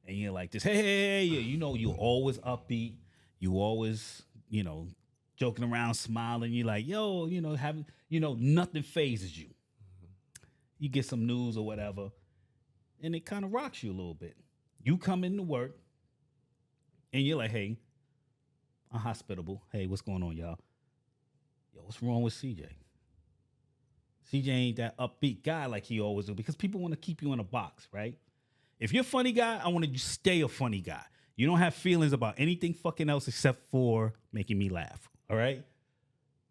and you're like this, hey, you know, you always upbeat, you always, you know, joking around, smiling. You're like, yo, you know, having, you know, nothing phases you. You get some news or whatever, and it kind of rocks you a little bit. You come into work, and you're like, hey, I'm hospitable. Hey, what's going on, y'all? Yo, what's wrong with CJ? CJ ain't that upbeat guy like he always do, because people want to keep you in a box, right? If you're a funny guy, I want you to stay a funny guy. You don't have feelings about anything fucking else except for making me laugh, all right?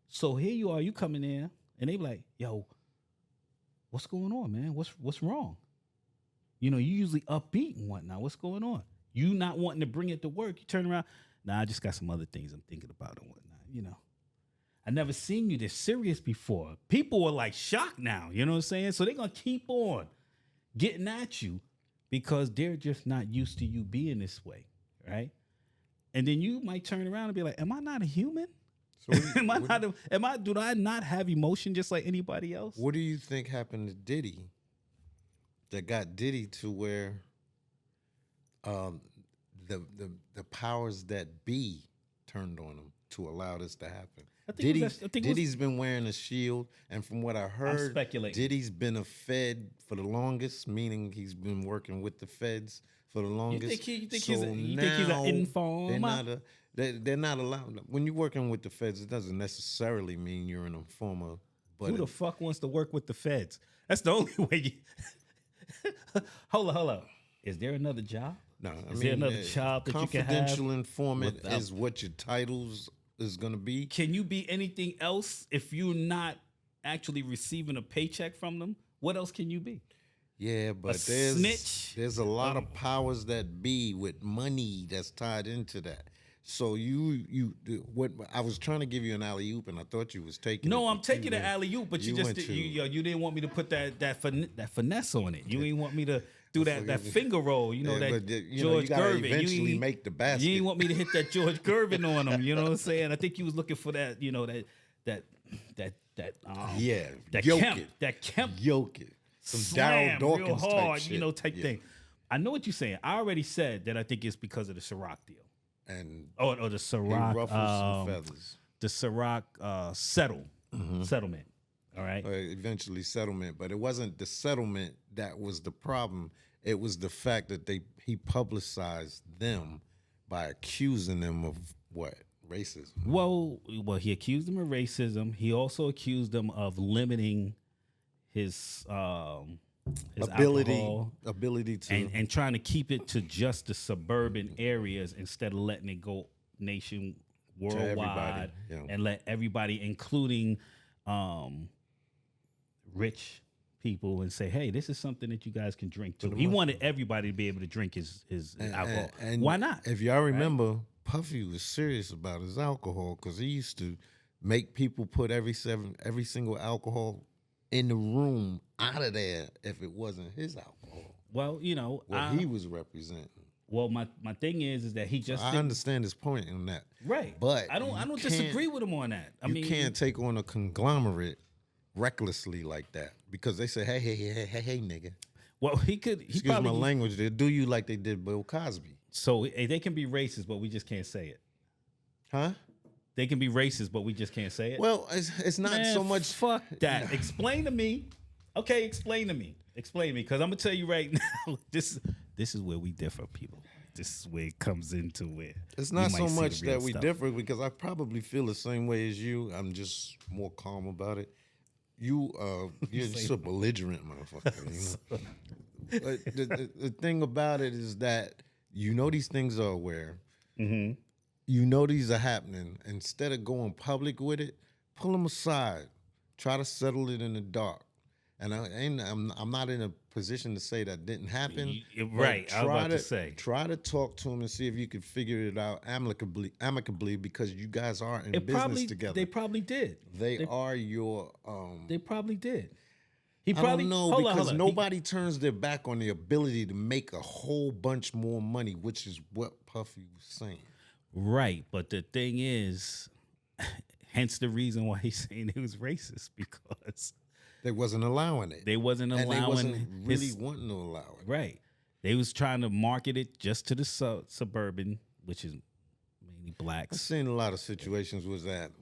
So here you are, you come in there, and they be like, yo, what's going on, man? What's wrong? You know, you usually upbeat and whatnot. What's going on? You not wanting to bring it to work. You turn around. Nah, I just got some other things I'm thinking about and whatnot, you know. I never seen you this serious before. People are like shocked now, you know what I'm saying? So they're going to keep on getting at you because they're just not used to you being this way, right? And then you might turn around and be like, am I not a human? So do I not have emotion just like anybody else? what do you think happened to Diddy that got Diddy to where the powers that be turned on him to allow this to happen? Diddy's been wearing a shield, and from what I heard, speculating. Diddy's been a Fed for the longest, meaning he's been working with the Feds for the longest. You think he's an informer? They're not allowed. When you're working with the Feds, it doesn't necessarily mean you're an informer. But Who the fuck wants to work with the Feds? That's the only way you... Hold up. Is there another job? no, Is there another job that you can have? confidential informant without- is what your titles is going to be. Can you be anything else if you're not actually receiving a paycheck from them? What else can you be? Yeah, but snitch? there's a lot of powers that be with money that's tied into that. So what I was trying to give you an alley oop, and I thought you was taking. No, it, I'm but taking you the went- alley oop, but you went just to- you didn't want me to put that finesse on it. You didn't want me to do that forgive me. finger roll. You know Yeah, that but you George gotta Gervin. eventually make the basket. You didn't want me to hit that George Gervin on him. You know what I'm saying? I think you was looking for that. You know that Yeah, that yoke Kemp it. that Kemp Yoke it. Some slam Daryl Dawkins real hard, type shit. you know, type Yeah. thing. I know what you're saying. I already said that I think it's because of the Ciroc deal. And Or the he Ciroc, ruffled some feathers. the Ciroc settlement. All right. Eventually settlement, but it wasn't the settlement that was the problem. It was the fact that he publicized them by accusing them of what? Racism. Well, he accused them of racism. He also accused them of limiting his alcohol ability to and trying to keep it to just the suburban areas instead of letting it go worldwide everybody, yeah. and let everybody, including rich people, and say, hey, this is something that you guys can drink too. He wanted everybody to be able to drink his alcohol. and Why not? If y'all remember, Puffy was serious about his alcohol because he used to make people put every single alcohol in the room out of there if it wasn't his alcohol. Well, you know, What he was representing. well, my thing is that he just I didn't- understand his point on that. right, But I don't you disagree can't- with him on that. I you mean, can't take on a conglomerate recklessly like that because they say, hey, nigga. well, he could. He Excuse probably my language. They do you like they did Bill Cosby. So they can be racist, but we just can't say it. Huh? They can be racist, but we just can't say it. Well, it's not Man, so much. Fuck that. Explain to me. Okay, explain to me. Explain to me, because I'm gonna tell you right now. This is where we differ, people. This is where it comes into where It's we not might so see the much real that we stuff. differ because I probably feel the same way as you. I'm just more calm about it. You're just a belligerent motherfucker. You know? But the thing about it is that you know these things are aware. Mm-hmm. You know these are happening. Instead of going public with it, pull them aside. Try to settle it in the dark. And I'm not in a position to say that didn't happen. but Right, I was about to say. Try to talk to them and see if you can figure it out amicably because you guys are in business together. They probably did. They are your. They probably did. He I probably don't know hold on, because hold on. nobody turns their back on the ability to make a whole bunch more money, which is what Puffy was saying. Right, but the thing is, hence the reason why he's saying it was racist, because They wasn't allowing it. they wasn't and allowing they wasn't really his- wanting to allow it. right. They was trying to market it just to the suburban, which is mainly I've blacks. seen a lot of situations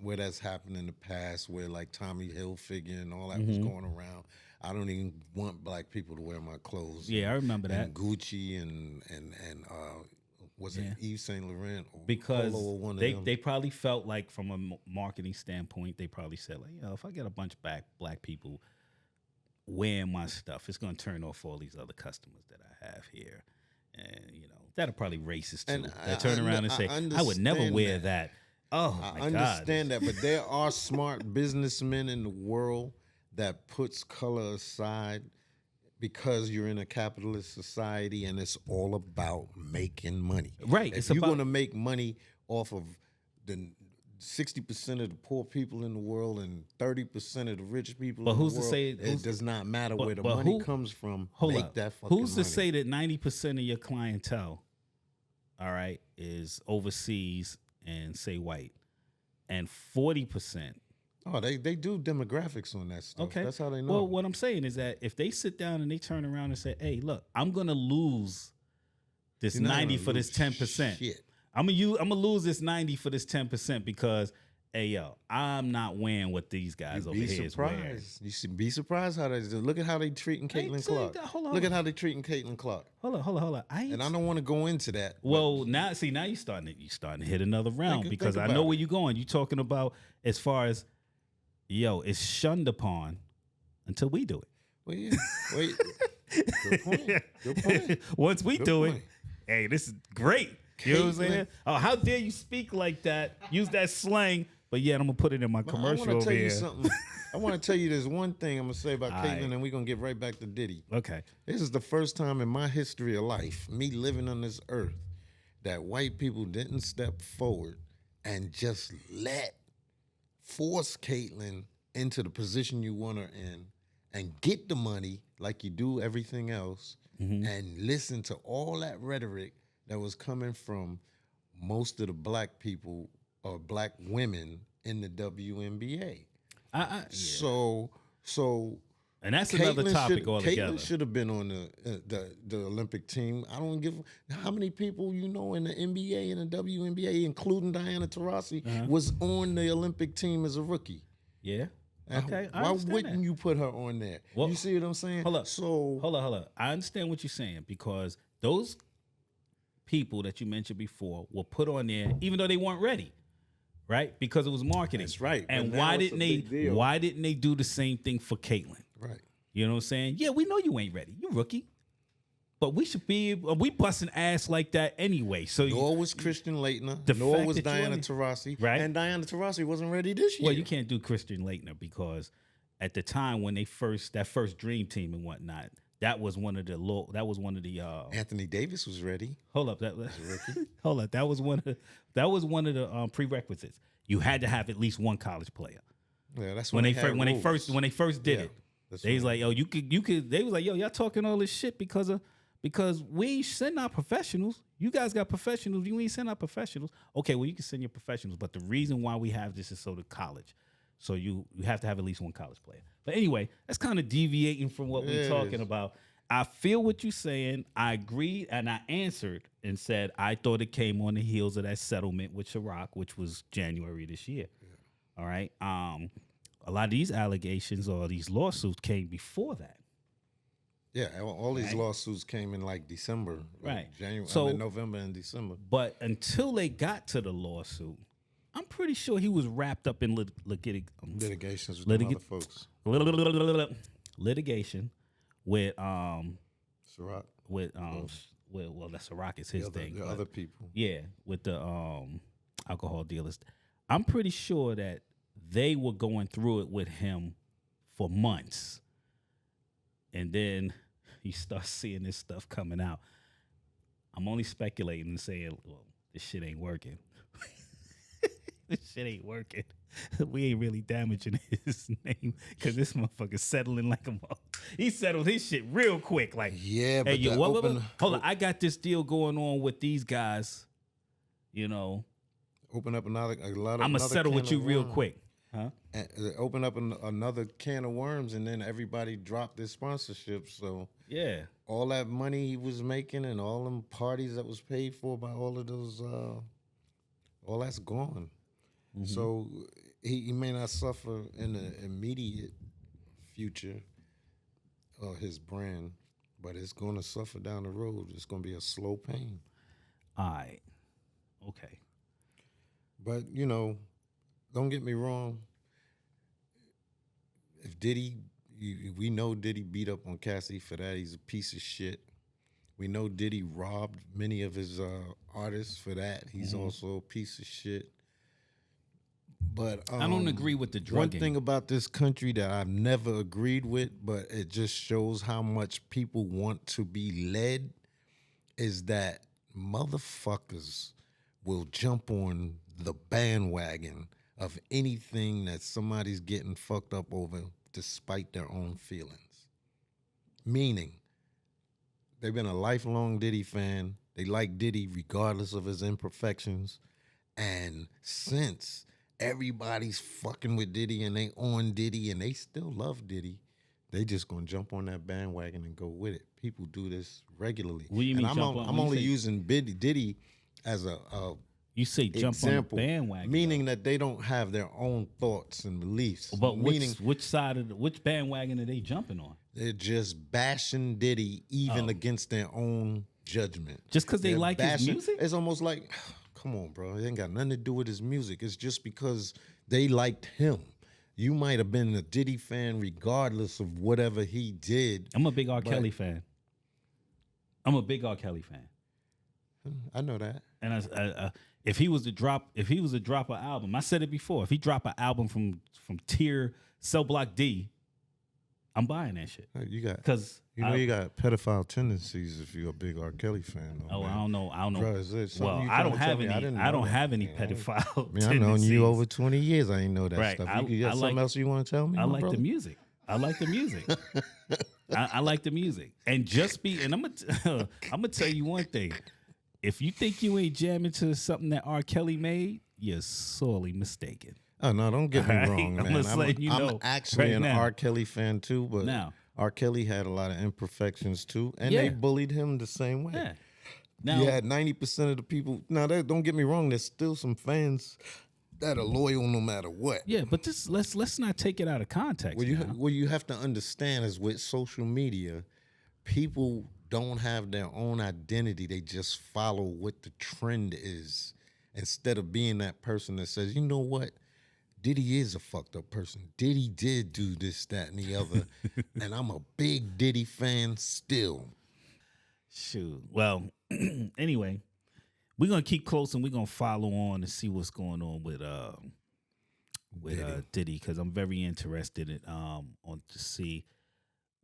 where that's happened in the past, where like Tommy Hilfiger and all that was going around. I don't even want black people to wear my clothes. Yeah, I remember that. And Gucci and was it Yeah. Yves Saint Laurent or Because Polo or one of they, them? they probably felt like, from a marketing standpoint, they probably said, like, if I get a bunch of black people wearing my stuff, it's going to turn off all these other customers that I have here. And, that'll probably racist too. And They turn around and say, I would never understand wear that. that. Oh, I my understand God. that, but there are smart businessmen in the world that puts color aside because you're in a capitalist society and it's all about making money. Right, If it's you're about- going to make money off of the 60% of the poor people in the world and 30% of the rich people But in who's the to world, say- it does not matter where the but money who- comes from. Hold make up. that fucking Who's to money. say that 90% of your clientele, all right, is overseas and say white, and 40%? Oh, they do demographics on that stuff. Okay, That's how they know. Well, what I'm saying is that if they sit down and they turn around and say, "Hey, look, I'm gonna lose this You're not 90 gonna for this lose 10%. shit. I'm gonna lose this 90 for this 10% because, hey, yo, I'm not wearing what these guys You'd over be here is wearing." surprised. You should be surprised how they do. Look at how they treating Caitlin saying Clark. that. Hold on, Look hold at how they treating Caitlin Clark. Hold on. And I don't want to go into that. but Well, now you're starting to hit another round Think because I about know it. where you're going. You're talking about as far as, yo, it's shunned upon until we do it. well, yeah. Wait. Good point. Good point. Once we Good do point. it, hey, this is great. You know what I'm Caitlyn- saying? Oh, how dare you speak like that? Use that slang. But yeah, I'm gonna put it in my But commercial I want to over tell you here. something. I want to tell you this one thing I'm gonna say about All Caitlyn, right. and we're gonna get right back to Diddy. Okay. This is the first time in my history of life, me living on this earth, that white people didn't step forward and just force Caitlyn into the position you want her in and get the money like you do everything else and listen to all that rhetoric that was coming from most of the black people or black women in the WNBA. Yeah. So And that's another topic altogether. Caitlyn should have been on the Olympic team. I don't give how many people you know in the NBA and the WNBA, including Diana Taurasi, was on the Olympic team as a rookie. Yeah. And Okay. I why understand wouldn't that. you put her on there? Well, you see what I'm saying? Hold up. So Hold up. I understand what you're saying because those people that you mentioned before were put on there even though they weren't ready. Right? Because it was marketing. That's right. And But now it's a big deal. why didn't they do the same thing for Caitlyn? right. You know what I'm saying? Yeah, we know you ain't ready. You rookie. But we should be we busting ass like that anyway. So Nor was Christian Leitner. The Nor fact was that you Diana ain't- Taurasi. Right. And Diana Taurasi wasn't ready this year. well, you can't do Christian Leitner because at the time when that first dream team and whatnot, that was one of the Anthony Davis was ready. hold up, hold up. That was one of the prerequisites. You had to have at least one college player. Yeah, that's When they had rules. first did Yeah, it. that's They was right. like, yo, you could. They was like, yo, y'all talking all this shit because we ain't send our professionals. You guys got professionals. You ain't send our professionals. Okay, well, you can send your professionals, but the reason why we have this is so the college. So you have to have at least one college player. But anyway, that's kind of deviating from what we're It talking is. about. I feel what you're saying. I agreed and I answered and said I thought it came on the heels of that settlement with Ciroc, which was January this year. All right. A lot of these allegations or these lawsuits came before that. Yeah, all these Right. lawsuits came in like December, Right. January, So- November and December. But until they got to the lawsuit, I'm pretty sure he was wrapped up in Litigations with Litig- other folks. litigation with Ciroc, well that's Ciroc is his the thing. the but other people. yeah, with the alcohol dealers. I'm pretty sure that they were going through it with him for months. And then you start seeing this stuff coming out. I'm only speculating and saying, well, this shit ain't working. This shit ain't working. We ain't really damaging his name because this motherfucker's settling like a mother. He settled his shit real quick. Like, Yeah, but hey, yo, the open, hold on. I got this deal going on with these guys. You know, open up a lot I'm going to another settle can with you of real worms. quick. Huh? And open up another can of worms, and then everybody dropped their sponsorship. So Yeah. all that money he was making and all them parties that was paid for by all of those, all that's gone. So he may not suffer in the immediate future of his brand, but it's going to suffer down the road. It's going to be a slow pain. All right. Okay. But, you know, don't get me wrong. If Diddy, we know Diddy beat up on Cassidy for that. He's a piece of shit. We know Diddy robbed many of his artists for that. He's also a piece of shit. But I don't agree with the one drugging. thing about this country that I've never agreed with, but it just shows how much people want to be led, is that motherfuckers will jump on the bandwagon of anything that somebody's getting fucked up over despite their own feelings. Meaning, they've been a lifelong Diddy fan. They like Diddy regardless of his imperfections. And since everybody's fucking with Diddy and they on Diddy and they still love Diddy, they just gonna jump on that bandwagon and go with it. People do this regularly. What do you and mean I'm, jump on- on? I'm When you only say- using Diddy as a You say jump example, on the bandwagon. meaning that they don't have their own thoughts and beliefs. but meaning which side of which bandwagon are they jumping on? they're just bashing Diddy even against their own judgment. Just 'cause they They're like his bashing- music? It's almost like, come on, bro. It ain't got nothing to do with his music. It's just because they liked him. You might have been a Diddy fan regardless of whatever he did. I'm a big R. But- Kelly fan. I'm a big R. Kelly fan. I know that. And if he was to drop an album, I said it before. If he drop an album from Tier Cell Block D, I'm buying that shit. You got because you got pedophile tendencies if you're a big R. Kelly fan. Though, oh, man. I don't know. Bro, is there something Well, you I trying don't to tell have me? any. I didn't I don't know have that. any Man, pedophile. I mean, I've known you tendencies. over 20 years. I ain't know that Right. stuff. You got something else you want to tell me? I my like brother? the music. I like the music. I like the music. And I'm gonna tell you one thing. If you think you ain't jamming to something that R. Kelly made, you're sorely mistaken. Oh no, don't get me All right? wrong, I'm man. just letting you know I'm actually right an now. R. Kelly fan too, but Now. R. Kelly had a lot of imperfections too, and Yeah. they bullied him the same way. Yeah. Now, You had 90% of the people. Now, don't get me wrong. There's still some fans that are loyal no matter what. yeah, but let's not take it out of context. What you have to understand is with social media, people don't have their own identity. They just follow what the trend is instead of being that person that says, you know what? Diddy is a fucked up person. Diddy did do this, that, and the other. And I'm a big Diddy fan still. Shoot. Well, anyway, we're gonna keep close and we're gonna follow on and see what's going on with Diddy because I'm very interested in on to see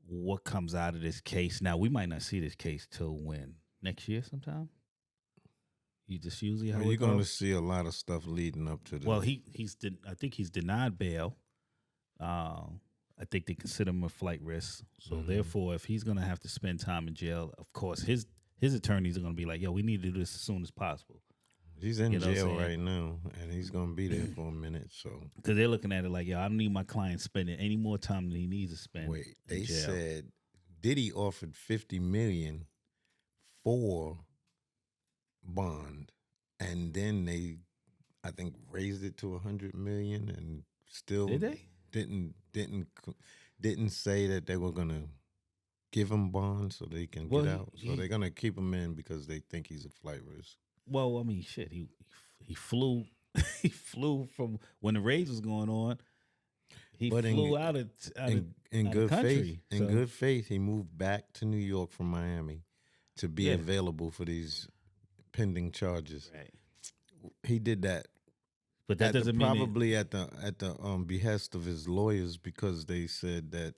what comes out of this case. Now we might not see this case till when? Next year sometime? You just usually how You're it going to goes? see a lot of stuff leading up to this. Well, I think he's denied bail. I think they consider him a flight risk. So therefore, if he's gonna have to spend time in jail, of course his attorneys are gonna be like, "Yo, we need to do this as soon as possible," He's in you know what I'm jail saying? right now, and he's going to be there for a minute. So because they're looking at it like, "Yo, I don't need my client spending any more time than he needs to spend." wait, in they jail. said Diddy offered $50 million for bond, and then they, I think, raised it to $100 million, and still Did they? didn't say that they were gonna give him bond so they can Well, get out. So he- they're gonna keep him in because they think he's a flight risk. Well, I mean, shit, he flew he flew from when the raids was going on. He But flew out of In out of good country, faith, so- in good faith, he moved back to New York from Miami to be Yeah. available for these pending charges. Right. He did that But that doesn't mean probably at the behest of his lawyers because they said that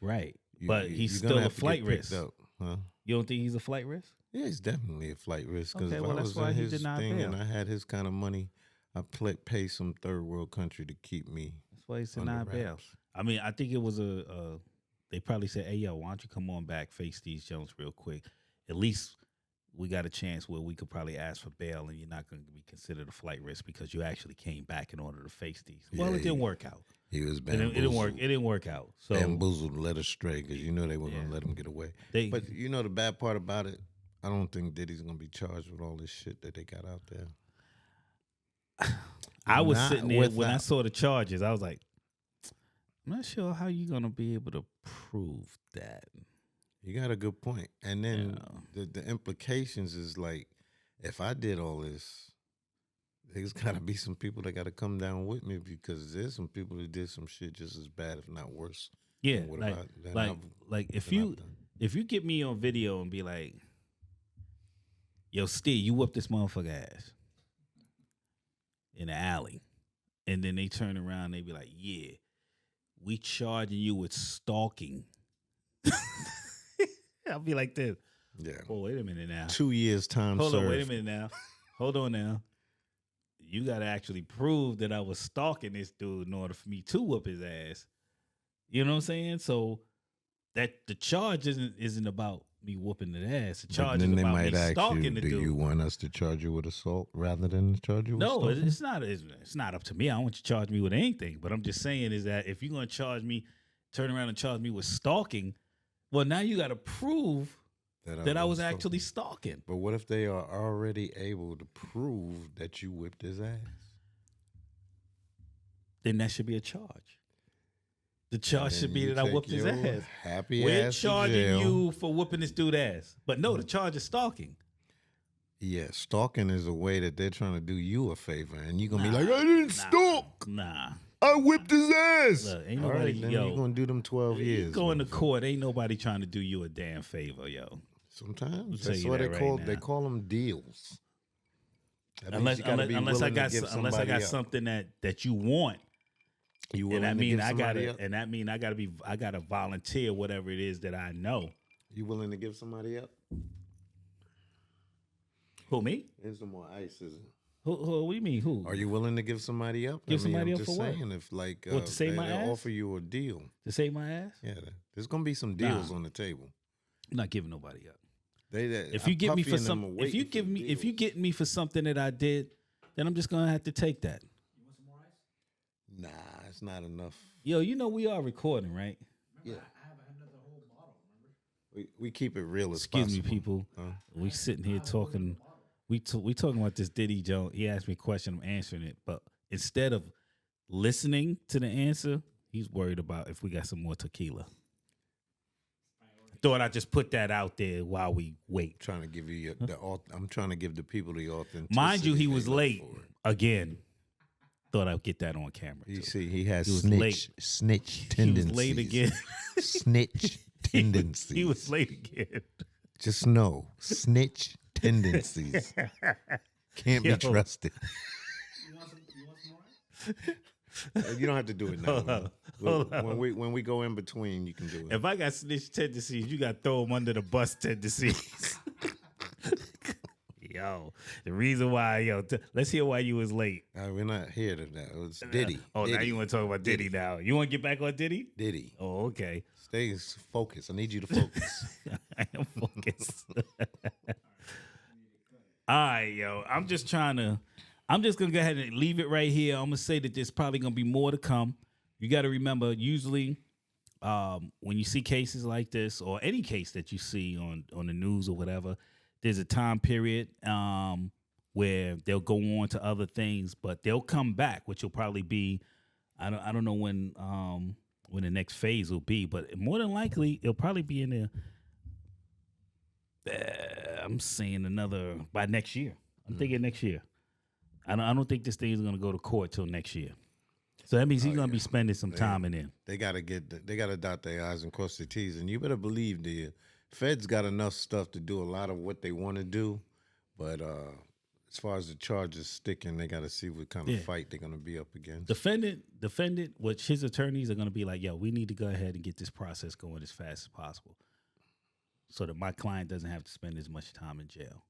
right. you- But you- he's you're still gonna a have to get flight picked risk. up, huh? You don't think he's a flight risk? Yeah, he's definitely a flight risk. Because Okay, if well, I that's was why in he his denied thing and bail. I had his kind of money, I'd pay some third world country to keep me. That's why he's under denied bail. wraps. I mean, I think it was they probably said, "Hey, yo, why don't you come on back, face these Jones real quick? At least we got a chance where we could probably ask for bail, and you're not going to be considered a flight risk because you actually came back in order to face these." Well, Yeah, it didn't work out. He was It bamboozled. didn't work. It didn't work out. So Bamboozled, led astray because they weren't Yeah. gonna let him get away. they, But the bad part about it, I don't think Diddy's gonna be charged with all this shit that they got out there. I was not sitting there when I without- saw the charges. I was like, I'm not sure how you're going to be able to prove that. You got a good point. And then Yeah. the implications is like, if I did all this, there's got to be some people that got to come down with me because there's some people that did some shit just as bad, if not worse. Yeah, than what like, I- than like, I've- like if than I've you done. if you get me on video and be like, "Yo, Steve, you whooped this motherfucker ass in the alley," and then they turn around and they be like, "Yeah, we charging you with stalking." I'll be like this. Yeah. Oh, wait a minute now. 2 years time Hold served. on, wait a minute now. Hold on now. You got to actually prove that I was stalking this dude in order for me to whoop his ass. You know what I'm saying? So that the charge isn't about me whooping the ass. The But charge then is they about might me ask stalking you, the do dude. you want us to charge you with assault rather than charge you with No, stalking? it's not. It's not up to me. I don't want you to charge me with anything. But I'm just saying is that if you're going to charge me, turn around and charge me with stalking, well, now you got to prove that I was stalking. actually stalking. But what if they are already able to prove that you whipped his ass? Then that should be a charge. The charge should be that I whooped his ass. Happy We're ass to charging jail. you for whooping this dude ass. But no, the charge is stalking. Yeah, stalking is a way that they're trying to do you a favor, and you're gonna be like, Nah, I didn't nah, stalk. Nah. I whipped his ass. Look, ain't All nobody, right, then yo. you're gonna do them 12 You years. go into motherfucker. court, ain't nobody trying to do you a damn favor, yo. Sometimes tell that's you what that right they now. call them deals. That means Unless you gotta be unless I willing to got give unless I somebody got up. something that you want, You and willing that to mean give I somebody gotta up? and that mean I gotta volunteer whatever it is that I know. You willing to give somebody up? Who, me? There's some more ice, isn't it? Who? What do you mean? Who? Are you willing to give somebody up? Give I mean, somebody I'm up just for what? saying, if like What, to save my they'll ass? offer you a deal, To save my ass? yeah, there's gonna be some deals Nah. on the table. I'm not giving nobody up. If If you get me for some, if you give me, if you get me for something that I did, then I'm just gonna have to take that. You want some more ice? nah, it's not enough. Yo, you know we are recording, right? Yeah, I have another whole bottle, remember? we keep it real as Excuse possible. me, people. Huh? We sitting here talking. We talking about this Diddy Jones. He asked me a question. I'm answering it, but instead of listening to the answer, he's worried about if we got some more tequila. Thought I'd just put that out there while we wait. Trying to give you I'm trying to give the people the authenticity. Mind you, he they was look late for. again. Thought I'd get that on camera. You too. see, he has He was snitch He tendencies. was late again. Snitch tendencies. He was late again. Just know, snitch tendencies can't Yo. be trusted. You want some more ice? You don't have to do it now. Hold man. on. Hold on. When we go in between, you can do it. If I got snitch tendencies, you got to throw them under the bus tendencies. Yo, the reason why, let's hear why you was late. We're not here to that. It's Diddy. Oh, now Diddy. you want to talk about Diddy now. You want to get back on Diddy? Diddy. Oh, okay. Stay focused. I need you to focus. I am focused. All right, yo. I'm just going to go ahead and leave it right here. I'm going to say that there's probably going to be more to come. You got to remember, usually when you see cases like this or any case that you see on the news or whatever, there's a time period where they'll go on to other things, but they'll come back, which will probably be, I don't know when the next phase will be, but more than likely it'll probably be in I'm saying by next year. I'm thinking next year. I don't think this thing is going to go to court till next year. So that means he's going to be spending some time in there. They got to dot their I's and cross their T's. And you better believe the Feds got enough stuff to do a lot of what they want to do. But as far as the charges sticking, they got to see what kind of fight they're going to be up against. Defendant, which his attorneys are going to be like, yo, we need to go ahead and get this process going as fast as possible so that my client doesn't have to spend as much time in jail.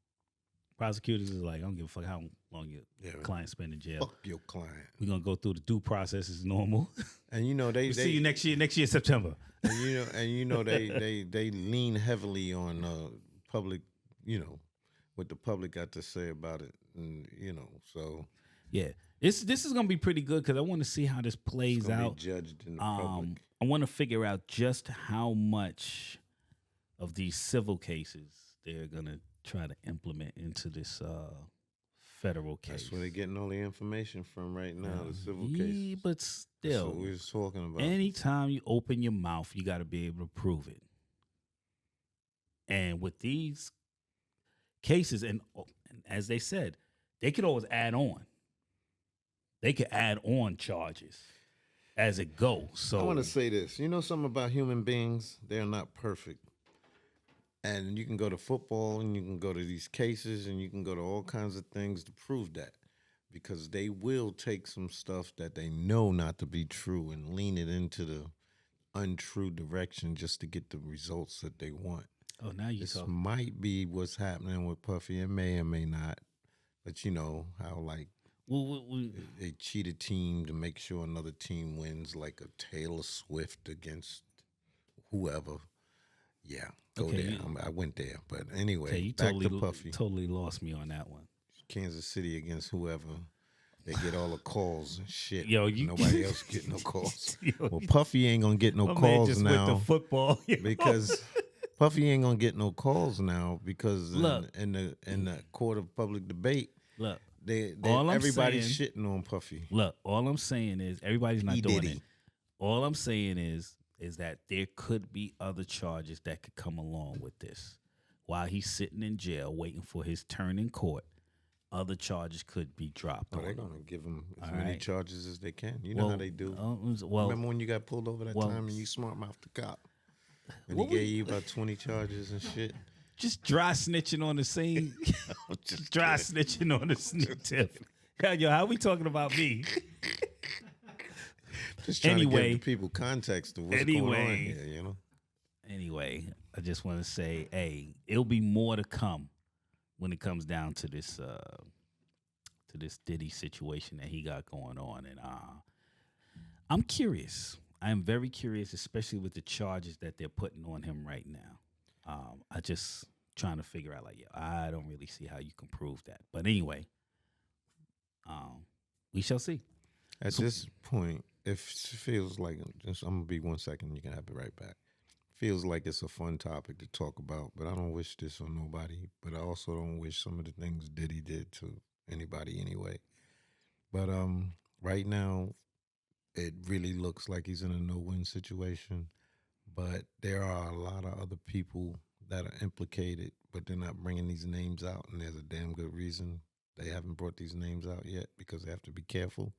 Prosecutors is like, I don't give a fuck how long your client spend in jail. Fuck your client. We're going to go through the due process as normal. And you know they See you next year, September. And you know they lean heavily on public, what the public got to say about it, and so Yeah, this is gonna be pretty good because I want to see how this plays it's gonna out. be judged in the public. I want to figure out just how much of these civil cases they're gonna try to implement into this federal case. That's where they're getting all the information from right now. The civil yeah, case. but That's still, what we was talking about. anytime you open your mouth, you got to be able to prove it. And with these cases, and as they said, they could always add on. They could add on charges as it goes. So I want to say this. You know something about human beings? They're not perfect. And you can go to football and you can go to these cases and you can go to all kinds of things to prove that. Because they will take some stuff that they know not to be true and lean it into the untrue direction just to get the results that they want. Oh, now you This talk. might be what's happening with Puffy. It may or may not. But you know how like they cheat a team to make sure another team wins, like a Taylor Swift against whoever. Yeah, go there. I went there. But anyway, you back to Puffy. Totally lost me on that one. Kansas City against whoever. They get all the calls and shit. Yo, nobody else get no calls. Yo, Well, Puffy ain't gonna get no my man calls just now went to football because Puffy ain't gonna get no calls now because Look. in the court of public debate, Look, everybody's shitting on Puffy. Look, all I'm saying is everybody's not doing Diddy. it. All I'm saying is that there could be other charges that could come along with this. While he's sitting in jail waiting for his turn in court, other charges could be dropped. Oh, on they're him. gonna give him as All many right. charges as they can. You know how they do. Well, Remember when you got pulled over that well, time and you smart mouthed the cop, and he what was- gave you about 20 charges and shit. just dry snitching on the scene. Just Dry kidding. snitching on the tip. Yo, how we talking about me? Just trying to Anyway. give the people context of what's going on here, you know? Anyway, I just want to say, hey, it'll be more to come when it comes down to this Diddy situation that he got going on, and I'm curious. I am very curious, especially with the charges that they're putting on him right now. I just trying to figure out, like, yeah, I don't really see how you can prove that. But anyway, we shall see. At this point, it feels like, I'm going to be 1 second, you can have it right back. Feels like it's a fun topic to talk about, but I don't wish this on nobody. But I also don't wish some of the things Diddy did to anybody anyway. But right now, it really looks like he's in a no-win situation. But there are a lot of other people that are implicated, but they're not bringing these names out, and there's a damn good reason they haven't brought these names out yet, because they have to be careful.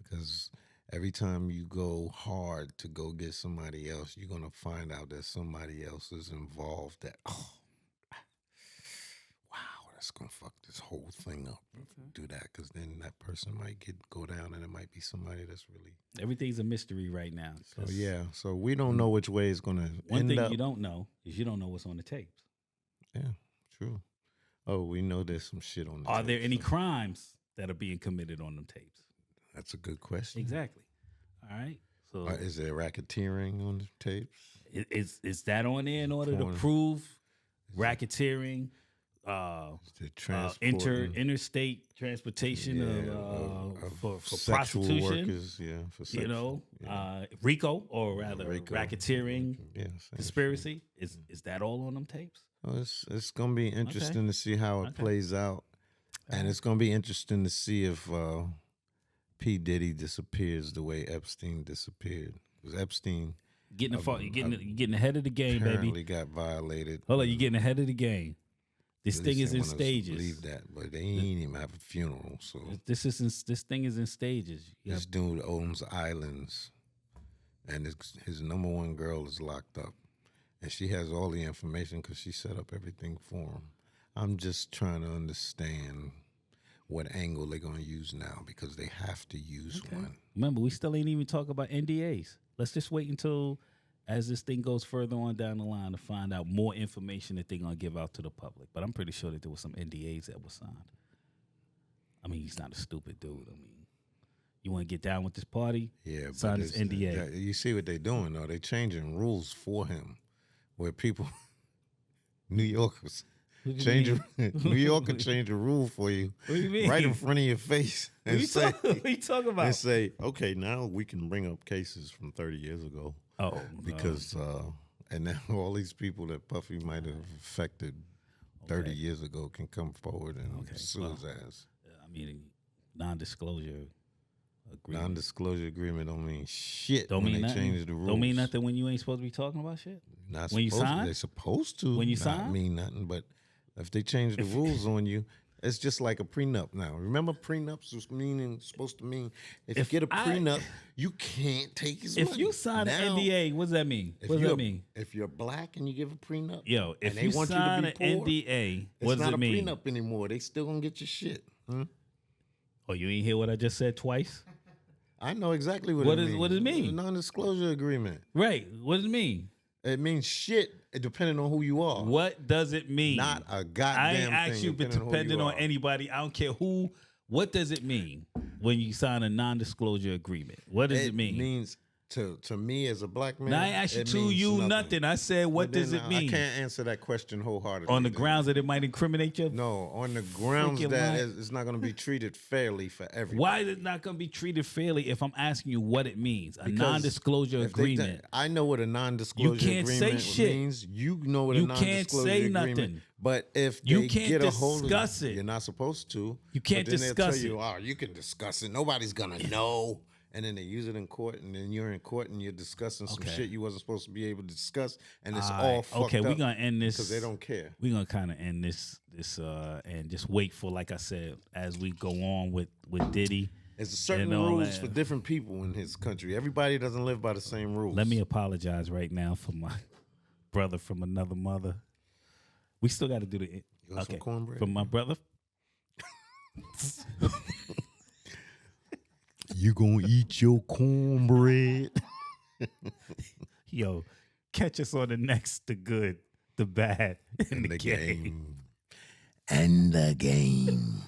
Because every time you go hard to go get somebody else, you're going to find out that somebody else is involved that, oh, wow, that's going to fuck this whole thing up. Do that, because then that person might go down, and it might be somebody that's really... Everything's a mystery right now. So, yeah, so we don't know which way it's going to One end thing up. you don't know is you don't know what's on the tapes. Yeah, true. Oh, we know there's some shit on the Are there tapes, any so crimes that are being committed on them tapes? That's a good question. Exactly. All right. So Is there racketeering on the tapes? is that on there in order to Porn. prove racketeering, Is there transporting? interstate transportation Yeah, for sexual prostitution? workers, yeah, for sex, You know, yeah. RICO, or rather RICO. racketeering Yeah, same conspiracy. Is that all on them tapes? shit. Well, it's going to be interesting to see how it Okay. plays out, and it's going to be interesting to see if P. Diddy disappears the way Epstein disappeared. Because Epstein You're getting ahead of the game, apparently baby. got violated. Hold on, you're getting ahead of the game. This At thing least is they in want us to stages. believe that, but they ain't even have a funeral. So This thing is in stages. You this dude owns islands, and his number one girl is locked up, and she has all the information because she set up everything for him. I'm just trying to understand what angle they're going to use now, because they have to use one. Remember, we still ain't even talk about NDAs. Let's just wait until, as this thing goes further on down the line, to find out more information that they're going to give out to the public. But I'm pretty sure that there was some NDAs that were signed. I mean, he's not a stupid dude. I mean, you want to get down with this party? Yeah, Sign but this NDA. you see what they're doing, though? They're changing rules for him, where people, New Yorkers, What do you change mean? New York can change a rule for you What do you mean? right in front of your face and say, What you talking about? and say, okay, now we can bring up cases from 30 years ago, Oh, because and now all these people that Puffy might have affected 30 years ago can come forward and sue his ass. I mean, non-disclosure agreement. Non-disclosure agreement don't mean shit Don't when mean they nothing. change the rules. Don't mean nothing when you ain't supposed to be talking about shit. Not When you supposed to. sign? They're supposed to. When you not sign? mean nothing, but if they change the rules on you, it's just like a prenup now. Remember, prenups was supposed to mean if you If get a I- prenup, you can't take his money. If you sign Now, an NDA, what does that mean? if What does you're- that mean? If you're black and you give a prenup, Yo, if and they you want sign you to be an poor, NDA, it's what does not it a mean? prenup anymore. They still gonna get your shit. Oh, you ain't hear what I just said twice? I know exactly what What it is- means. what does it mean? A non-disclosure agreement. Right. What does it mean? It means shit depending on who you are. What does it mean? Not a goddamn I ain't thing. asked you, but depending on who depending you on are. anybody, I don't care who. What does it mean when you sign a non-disclosure agreement? What does it mean? means to me as a black man. Now, I ain't asked you it to means you nothing. I said, what But does then it mean? I can't answer that question wholeheartedly. On the then. grounds that it might incriminate you? No, on the grounds Freaking that what? it's not going to be treated fairly for everyone. Why is it not going to be treated fairly if I'm asking you what it means? A Because non-disclosure if they agreement. I know what a non-disclosure can't say agreement shit. means. You know what You a can't non-disclosure say agreement. nothing. But if You they can't get a hold discuss of it. you're not supposed to. You can't but then discuss they'll tell it. you, oh, you can discuss it. Nobody's gonna know. And then they use it in court, and then you're in court and you're discussing some Okay. shit you wasn't supposed to be able to discuss, and it's All all right. fucked Okay, up we're gonna end this because they don't care. We're gonna kind of end this and just wait for, like I said, as we go on with Diddy. There's certain and all rules that. for different people in his country. Everybody doesn't live by the same rules. Let me apologize right now for my brother from another mother. We still got to do the. You want some cornbread? From my brother. You gonna eat your cornbread? Yo, catch us on the next, the good, the bad, and the game. And the game.